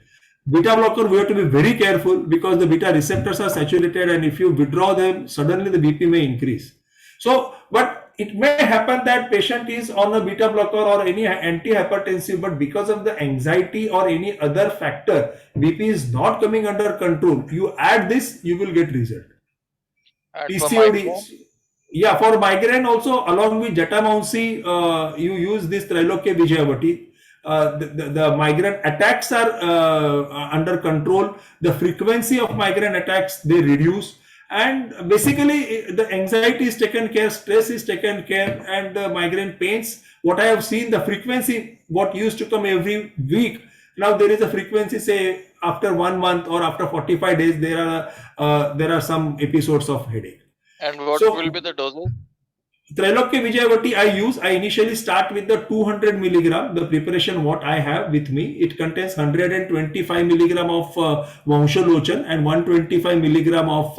Beta blocker, we have to be very careful because the beta receptors are saturated, and if you withdraw them, suddenly the BP may increase. So, but it may happen that patient is on a beta blocker or any antihypertensive, but because of the anxiety or any other factor, BP is not coming under control. You add this, you will get result. And for PCOD, migraine, yeah, for migraine also, along with Jatamounsi, you use this Trilokya Vijayavati. The migraine attacks are under control. The frequency of migraine attacks, they reduce. And basically, the anxiety is taken care, stress is taken care, and the migraine pains, what I have seen, the frequency, what used to come every week, now there is a frequency, say, after 1 month or after 45 days, there are some episodes of headache. and what So, will be the dosage? Trilokya Vijayavati I initially start with the 200 milligram, the preparation what I have with me. It contains 125 milligram of Vanshalochan and 125 milligram of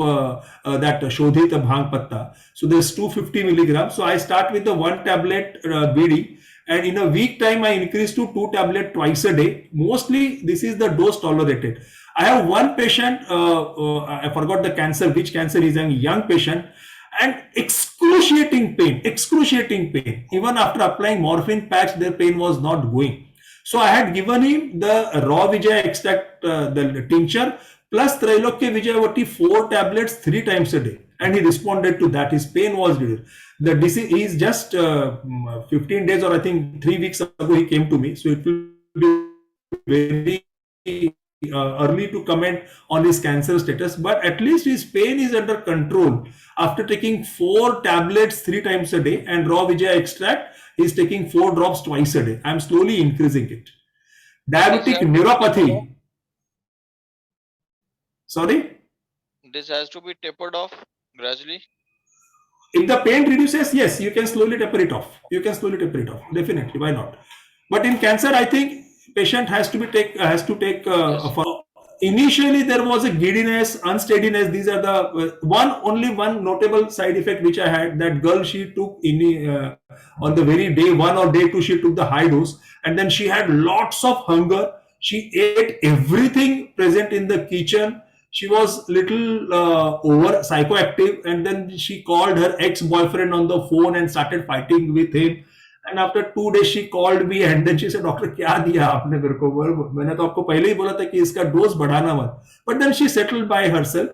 that Shodhita Bhang Patta. So there's 250 milligram. So I start with the 1 tablet BD, and in a week time I increase to 2 tablet twice a day. Mostly this is the dose tolerated. I have one patient, I forgot the cancer, which cancer is a young patient, and excruciating pain. Even after applying morphine patch, their pain was not going. So I had given him the raw Vijay extract, the tincture, plus Trilokya Vijayavati 4 tablets 3 times a day. And he responded to that. His pain was reduced. The disease is just 15 days or I think 3 weeks ago he came to me. So it will be very early to comment on his cancer status, but at least his pain is under control. After taking 4 tablets 3 times a day and raw Vijay extract, he is taking 4 drops twice a day. I am slowly increasing it. Diabetic neuropathy. Sorry? This has to be tapered off gradually. If the pain reduces, yes, you can slowly taper it off. Definitely, why not? But in cancer, I think patient has to take initially there was a giddiness, unsteadiness. These are the only one notable side effect which I had. That girl, she took on the very day 1 or day 2, she took the high dose, and then she had lots of hunger. She ate everything present in the kitchen. She was little over psychoactive, and then she called her ex-boyfriend on the phone and started fighting with him. And after 2 days she called me and then she said, "Doctor, क्या दिया आपने मेरे को? मैंने तो आपको पहले ही बोला था कि इसका डोज बढ़ाना मत." But then she settled by herself.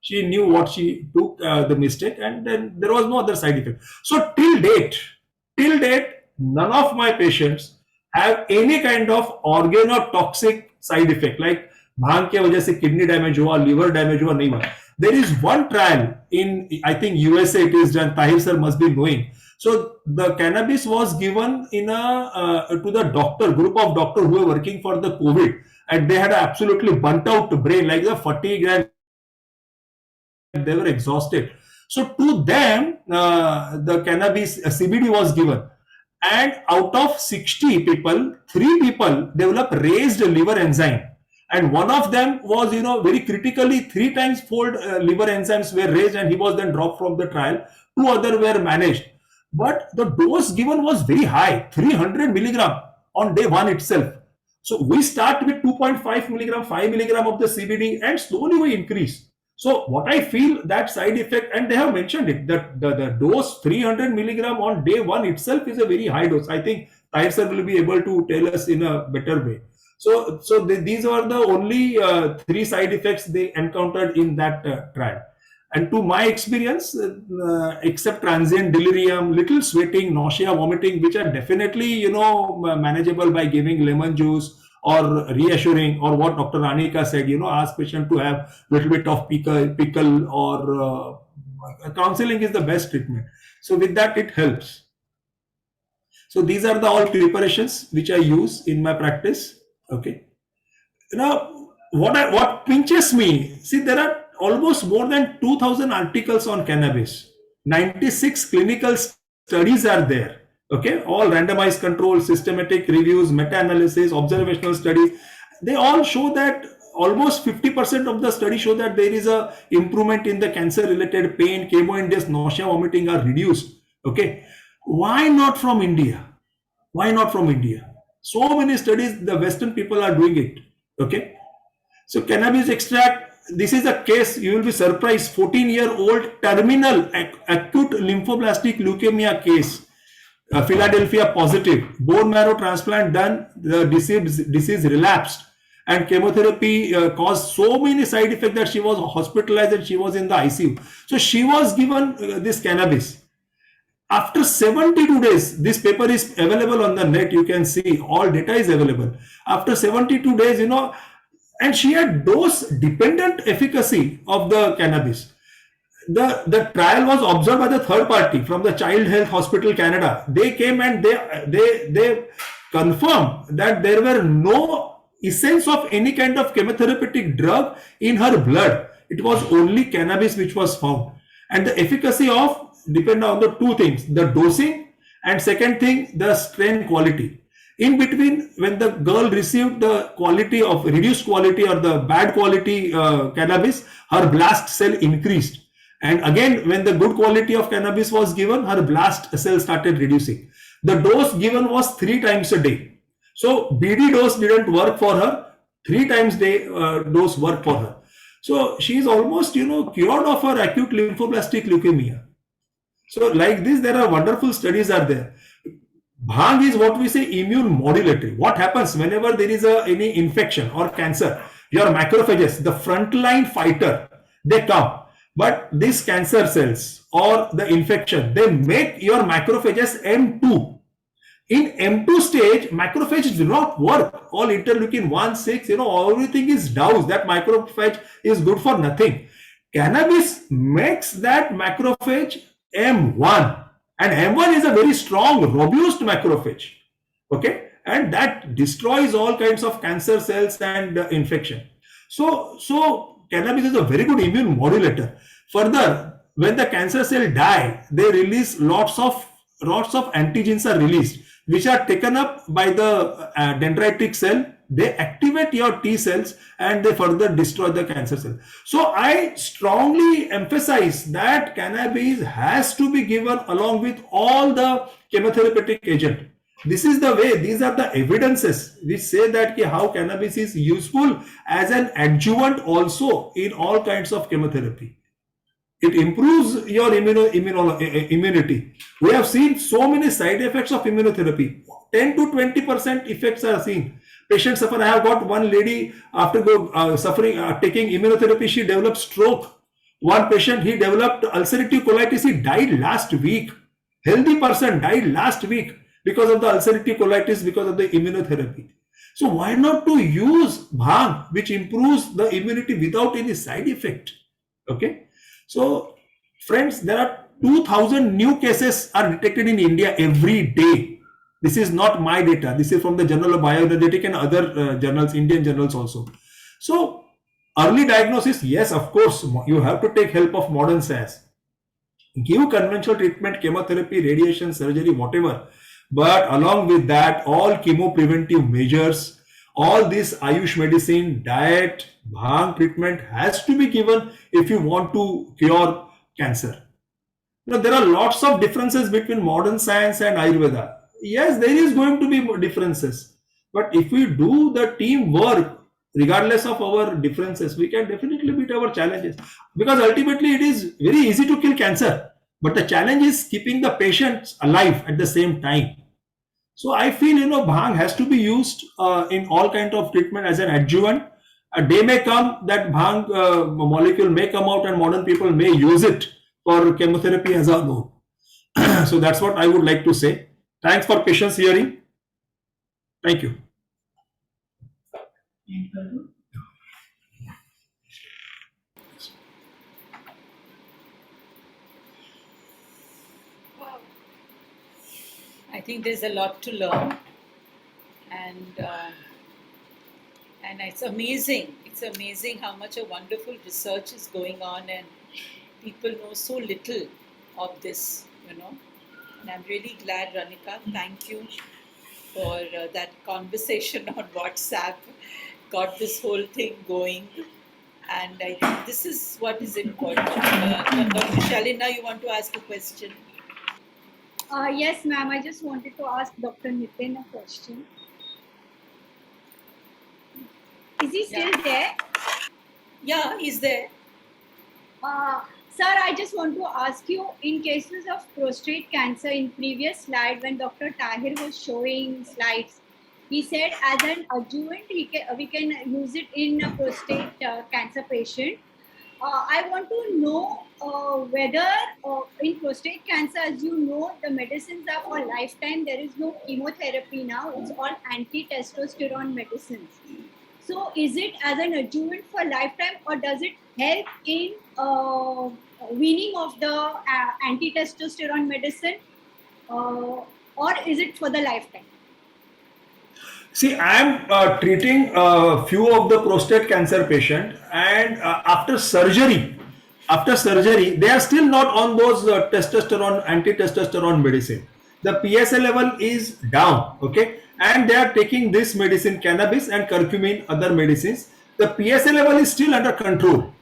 She knew what she took, the mistake, and then there was no other side effect. So till date, none of my patients have any kind of organotoxic side effect, like भांग के वजह से kidney damage हुआ, liver damage हुआ, नहीं हुआ. There is one trial in, I think USA it is done. Tahir sir must be knowing. So the cannabis was given in to the group of doctors who were working for the COVID, and they had absolutely burnt out brain, like the fatigue, and they were exhausted. So to them, the cannabis CBD was given, and out of 60 people, 3 people developed raised liver enzyme. And one of them was, very critically 3 times fold liver enzymes were raised, and he was then dropped from the trial. 2 other were managed. But the dose given was very high, 300 milligram on day 1 itself. So we start with 2.5 milligram, 5 milligram of the CBD, and slowly we increase. So what I feel, that side effect, and they have mentioned it, that the dose 300 milligram on day 1 itself is a very high dose. I think Tahir sir will be able to tell us in a better way. So these are the only 3 side effects they encountered in that trial. And to my experience, except transient delirium, little sweating, nausea, vomiting, which are definitely, manageable by giving lemon juice or reassuring, or what Dr. Anika said, ask patient to have a little bit of pickle or counseling is the best treatment. So with that, it helps. So these are the all preparations which I use in my practice. Okay. Now, what pinches me, see, there are almost more than 2,000 articles on cannabis. 96 clinical studies are there. Okay, all randomized control, systematic reviews, meta-analysis, observational studies. They all show that almost 50% of the study show that there is a improvement in the cancer-related pain, chemo-induced nausea, vomiting are reduced. Okay, why not from India? Why not from India? So many studies, the Western people are doing it. Okay. So cannabis extract, this is a case, you will be surprised, 14-year-old terminal acute lymphoblastic leukemia case, Philadelphia positive, bone marrow transplant done, the disease relapsed, and chemotherapy caused so many side effects that she was hospitalized and she was in the ICU. So she was given this cannabis. After 72 days, this paper is available on the net. You can see all data is available. After 72 days, and she had dose-dependent efficacy of the cannabis. The trial was observed by the third party from the Child Health Hospital Canada. They came and they confirmed that there were no essence of any kind of chemotherapeutic drug in her blood. It was only cannabis which was found. And the efficacy of depend on the two things, the dosing, and second thing, the strain quality. In between, when the girl received the quality of reduced quality or the bad quality cannabis, her blast cell increased. And again, when the good quality of cannabis was given, her blast cell started reducing. The dose given was 3 times a day. So BD dose didn't work for her, 3 times day dose worked for her. So she is almost, cured of her acute lymphoblastic leukemia. So like this, there are wonderful studies are there. Bhang is what we say immune modulatory. What happens whenever there is any infection or cancer? Your macrophages, the frontline fighter, they come. But these cancer cells or the infection, they make your macrophages M2. In M2 stage, macrophages do not work. All interleukin 1, 6, everything is doused. That macrophage is good for nothing. Cannabis makes that macrophage M1. And M1 is a very strong, robust macrophage. Okay. And that destroys all kinds of cancer cells and infection. So cannabis is a very good immune modulator. Further, when the cancer cell die, they release lots of antigens are released, which are taken up by the dendritic cell. They activate your T cells and they further destroy the cancer cell. So I strongly emphasize that cannabis has to be given along with all the chemotherapeutic agent. This is the way, these are the evidences which say that how cannabis is useful as an adjuvant also in all kinds of chemotherapy. It improves your immunity. We have seen so many side effects of immunotherapy. 10 to 20% effects are seen. Patients suffer. I have got one lady after taking immunotherapy, she developed stroke. One patient, he developed ulcerative colitis. He died last week. Healthy person died last week because of the ulcerative colitis, because of the immunotherapy. So why not to use bhang, which improves the immunity without any side effect? Okay. So friends, there are 2,000 new cases are detected in India every day. This is not my data. This is from the Journal of Bioenergetic and other journals, Indian journals also. So early diagnosis, yes, of course, you have to take help of modern science. Give conventional treatment, chemotherapy, radiation, surgery, whatever. But along with that, all chemopreventive measures, all this Ayush medicine, diet, bhang treatment has to be given if you want to cure cancer. There are lots of differences between modern science and Ayurveda. Yes, there is going to be differences. But if we do the teamwork, regardless of our differences, we can definitely beat our challenges. Because ultimately it is very easy to kill cancer. But the challenge is keeping the patients alive at the same time. So I feel, bhang has to be used in all kind of treatment as an adjuvant. A day may come that bhang molecule may come out and modern people may use it for chemotherapy as a known. So that's what I would like to say. Thanks for patience hearing. Thank you. I think there's a lot to learn, and it's amazing. It's amazing how much a wonderful research is going on, and people know so little of this, you know. And I'm really glad, Ranika. Thank you for that conversation on WhatsApp. Got this whole thing going, and I think this is what is important. Dr. Shalina, you want to ask a question? Yes, ma'am. I just wanted to ask Dr. Nitin a question. Is he still there? Yeah, he's there. Sir, I just want to ask you, in cases of prostate cancer, in previous slide when Dr. Tahir was showing slides, he said as an adjuvant we can use it in a prostate cancer patient. I want to know whether in prostate cancer, as you know, the medicines are for lifetime. There is no chemotherapy now. It's all anti-testosterone medicines. So is it as an adjuvant for lifetime, or does it help in weaning of the anti-testosterone medicine, or is it for the lifetime? See, I am treating a few of the prostate cancer patient, and after surgery, they are still not on those testosterone, anti-testosterone medicine. The PSA level is down, okay, and they are taking this medicine, cannabis and curcumin, other medicines. The PSA level is still under control.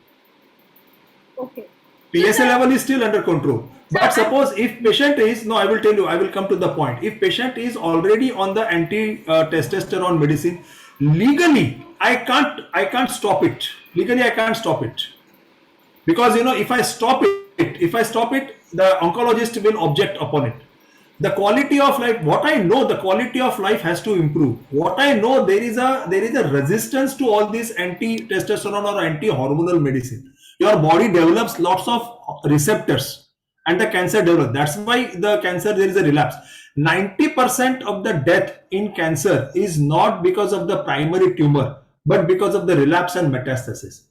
Okay. PSA level is still under control. But suppose if patient is, no, I will tell you, I will come to the point. If patient is already on the anti-testosterone medicine, legally, I can't stop it. Legally, I can't stop it. Because, you know, if I stop it, the oncologist will object upon it. The quality of life, what I know, the quality of life has to improve. What I know, there is a resistance to all these anti-testosterone or anti-hormonal medicine. Your body develops lots of receptors and the cancer develops. That's why the cancer, there is a relapse. 90% of the death in cancer is not because of the primary tumor, but because of the relapse and metastasis.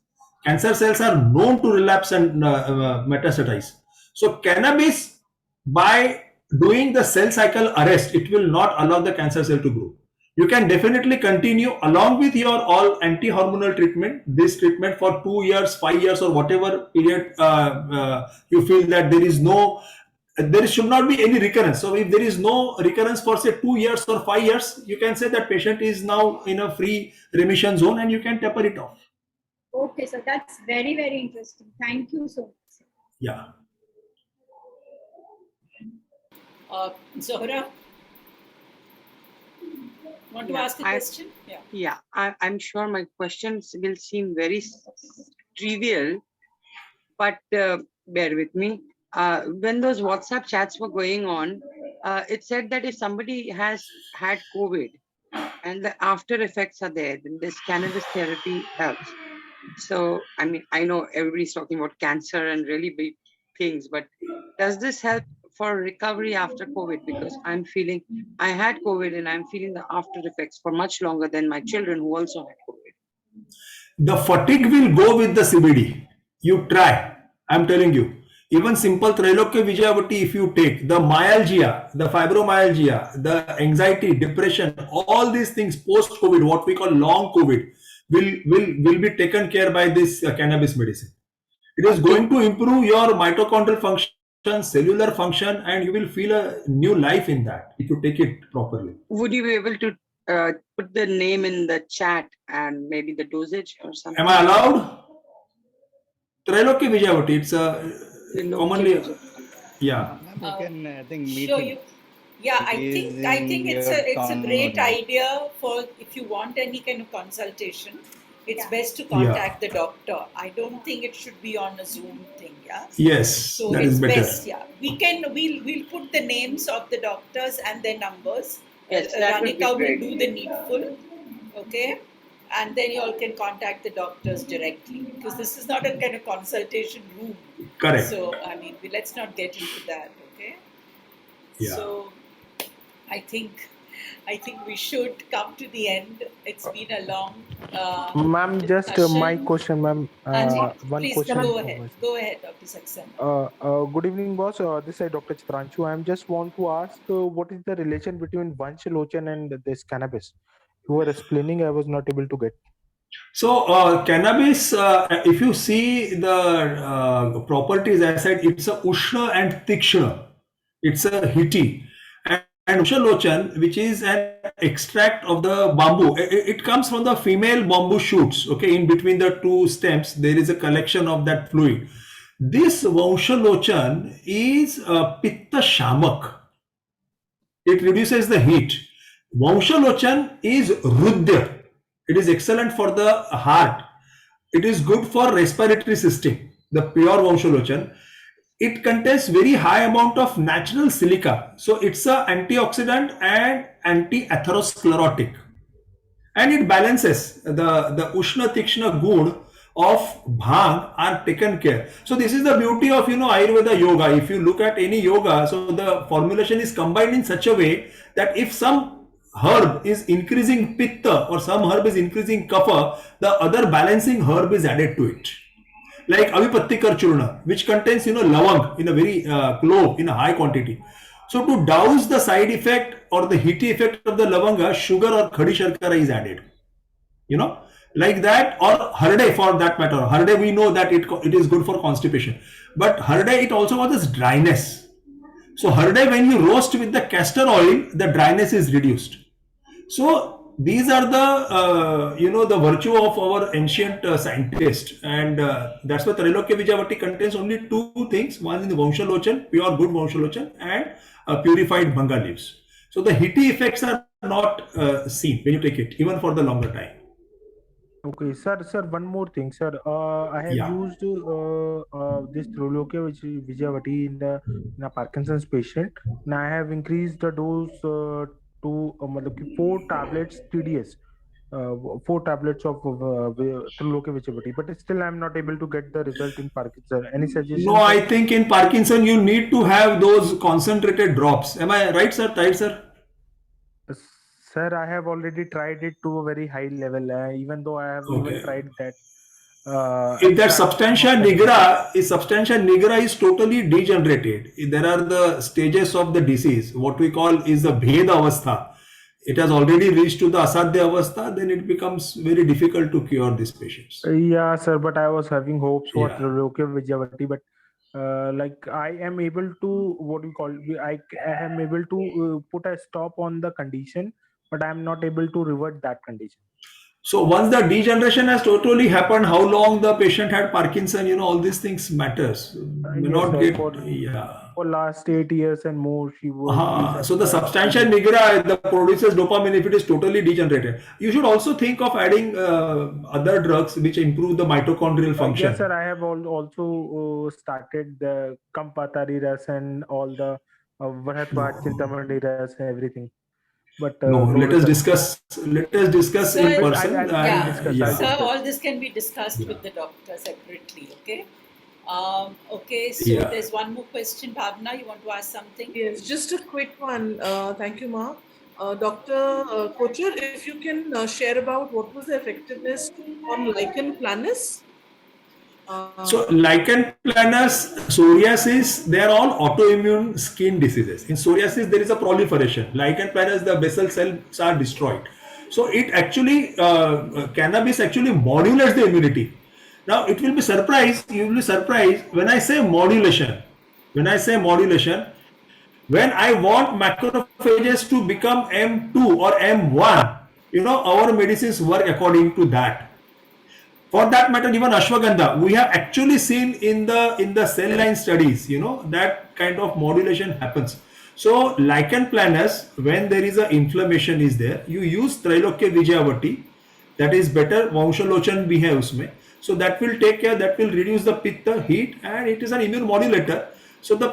Cancer cells are known to relapse and metastasize. So cannabis, by doing the cell cycle arrest, it will not allow the cancer cell to grow. You can definitely continue along with your all anti-hormonal treatment, this treatment for 2 years, 5 years, or whatever period you feel that there should not be any recurrence. So if there is no recurrence for say 2 years or 5 years, you can say that patient is now in a free remission zone and you can taper it off. Okay, so that's very, very interesting. Thank you so much. Yeah. Zohra, want to ask a question? Yeah, I'm sure my questions will seem very trivial, but bear with me. When those WhatsApp chats were going on, it said that if somebody has had COVID and the after effects are there, then this cannabis therapy helps. So, I mean, I know everybody's talking about cancer and really big things, but does this help for recovery after COVID? Because I'm feeling, I had COVID and I'm feeling the after effects for much longer than my children who also had COVID. The fatigue will go with the CBD. You try. I'm telling you. Even simple Trailokya Vijayavati, if you take the myalgia, the fibromyalgia, the anxiety, depression, all these things post-COVID, what we call long COVID, will be taken care by this cannabis medicine. It is going to improve your mitochondrial function, cellular function, and you will feel a new life in that if you take it properly. Would you be able to put the name in the chat and maybe the dosage or something? Am I allowed? Trailokya Vijayavati, it's a commonly, yeah. You can, I think, meet sure, him. I think it's a great idea for if you want any kind of consultation. It's best to contact the doctor. I don't think it should be on a Zoom thing. Yeah. Yes. So that it's is better. best. Yeah. We'll put the names of the doctors and their numbers. Yes, Ranika will do the needful. Okay. and then you all can contact the doctors directly, because this is not a kind of consultation room. Correct. So I mean, let's not get into that. Okay. Yeah. So I think we should come to the end. It's been a long Ma'am, just my discussion. question, ma'am. Anji, One please question. go ahead. Go ahead, Dr. Saxena. Good evening, boss. This is Dr. Chitranchu. I just want to ask what is the relation between Vanshalochan and this cannabis? You were explaining, I was not able to get. So cannabis, if you see the properties, I said it's a Ushna and Tikshna. It's a heaty. And Ushalochan, which is an extract of the bamboo. It comes from the female bamboo shoots. Okay, in between the two stems, there is a collection of that fluid. This Vanshalochan is Pitta Shamak. It reduces the heat. Vanshalochan is Rudya. It is excellent for the heart. It is good for respiratory system. The pure Vanshalochan. It contains very high amount of natural silica. So it's a antioxidant and anti-atherosclerotic. And it balances the Ushna Tikshna Gun of Bhang are taken care. So this is the beauty of Ayurveda yoga. If you look at any yoga, so the formulation is combined in such a way that if some herb is increasing pitta or some herb is increasing kapha, the other balancing herb is added to it. Like Avipattikar Churna, which contains lavang in a very clove in a high quantity. So to douse the side effect or the heaty effect of the lavanga, sugar or khadi sharkara is added. Like that, or harde for that matter. Harde, we know that it is good for constipation. But harde, it also causes dryness. So harde, when you roast with the castor oil, the dryness is reduced. So these are the the virtue of our ancient scientists, and that's why Trailokya Vijayavati contains only two things. One is the Vanshalochan, pure good Vanshalochan, and purified Banga leaves. So the heaty effects are not seen when you take it, even for the longer time. Okay, sir, one more thing, sir. I have used this Trailokya Vijayavati in a Parkinson's patient, and I have increased the dose to 4 tablets TDS, 4 tablets of Trailokya Vijayavati, but still I'm not able to get the result in Parkinson. Any suggestion? No, I think in Parkinson you need to have those concentrated drops. Am I right, sir? Tight, sir? Sir, I have already tried it to a very high level, even though I have even tried that. If that substantia nigra is totally degenerated, there are the stages of the disease. What we call is the Bheda Avastha. It has already reached to the Asadhya Avastha, then it becomes very difficult to cure these patients. Yeah, sir, but I was having hopes for Trailokya Vijayavati, but like I am able to I am able to put a stop on the condition, but I am not able to revert that condition. So once the degeneration has totally happened, how long the patient had Parkinson, all these things matters. For last 8 years and more, she was. So the substantia nigra that produces dopamine, if it is totally degenerated, you should also think of adding other drugs which improve the mitochondrial function. Yes, sir. I have also started the Kampatari Ras and all the Vahatvat Chintamani Ras and everything. But no, let us discuss in person. Sir, all this can be discussed with the doctor separately. Okay. Okay. So there's one more question, Bhavna. You want to ask something? Yes, just a quick one. Thank you, Ma. Dr. Kochar, if you can share about what was the effectiveness on lichen planus. So lichen planus, psoriasis, they are all autoimmune skin diseases. In psoriasis, there is a proliferation. Lichen planus, the basal cells are destroyed. So it actually, cannabis actually modulates the immunity. Now you will be surprised when I say modulation. When I want macrophages to become M2 or M1, our medicines work according to that. For that matter, even ashwagandha, we have actually seen in the cell line studies, that kind of modulation happens. So lichen planus, when there is a inflammation is there, you use Trailokya Vijayavati, that is better. Vanshalochan bhi hai usme. So that will take care, that will reduce the pitta, heat, and it is an immune modulator. So the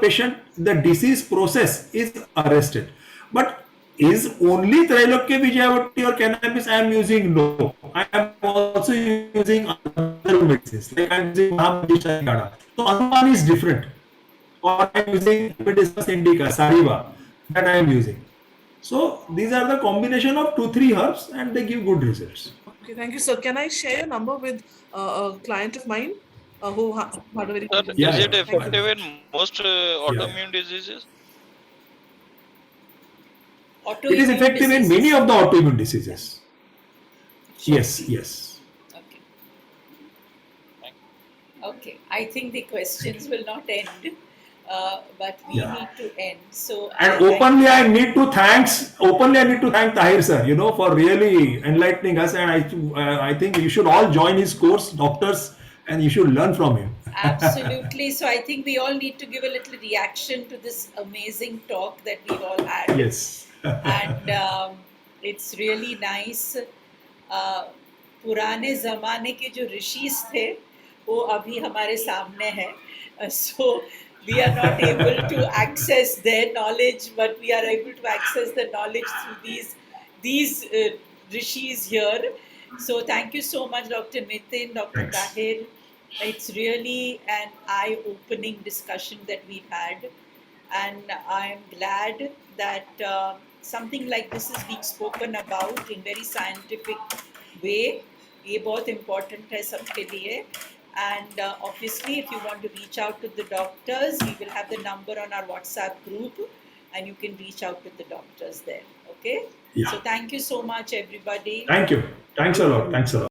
disease process is arrested. But is only Trailokya Vijayavati or cannabis I am using? No. I am also using other medicines. Like I am using Mahamajishari Gada. So Anuman is different. Or I am using Hepatitis indica, Sariva, that I am using. So these are the combination of 2-3 herbs and they give good results. Okay, thank you, sir. Can I share your number with a client of mine who had a very Sir, confusing Yeah, is question? it yeah. Thank you. effective in most Yeah. autoimmune diseases? It is Autoimmune effective in many diseases. of the autoimmune diseases. Should Yes, be. yes. Okay. Okay. I think the questions will not end, but we Yeah. need to end. So And I I need to thank Tahir sir, for really enlightening us. And I think you should all join his course, doctors, and you should learn from him. absolutely. So I think we all need to give a little reaction to this amazing talk that we've all had. Yes. And it's really nice. पुराने ज़माने के जो ऋषिस थे वो अभी हमारे सामने हैं, so we are not able to access their knowledge, but we are able to access the knowledge through these rishis here. So thank you so much, Dr. Nitin, Dr. Thanks. Tahir. It's really an eye-opening discussion that we've had, and I'm glad that something like this is being spoken about in very scientific way. ये बहुत important है सबके लिए. And obviously, if you want to reach out to the doctors, we will have the number on our WhatsApp group, and you can reach out to the doctors there. Okay. Yeah. So thank you so much, everybody. Thank you. Thanks a lot. Thanks a lot.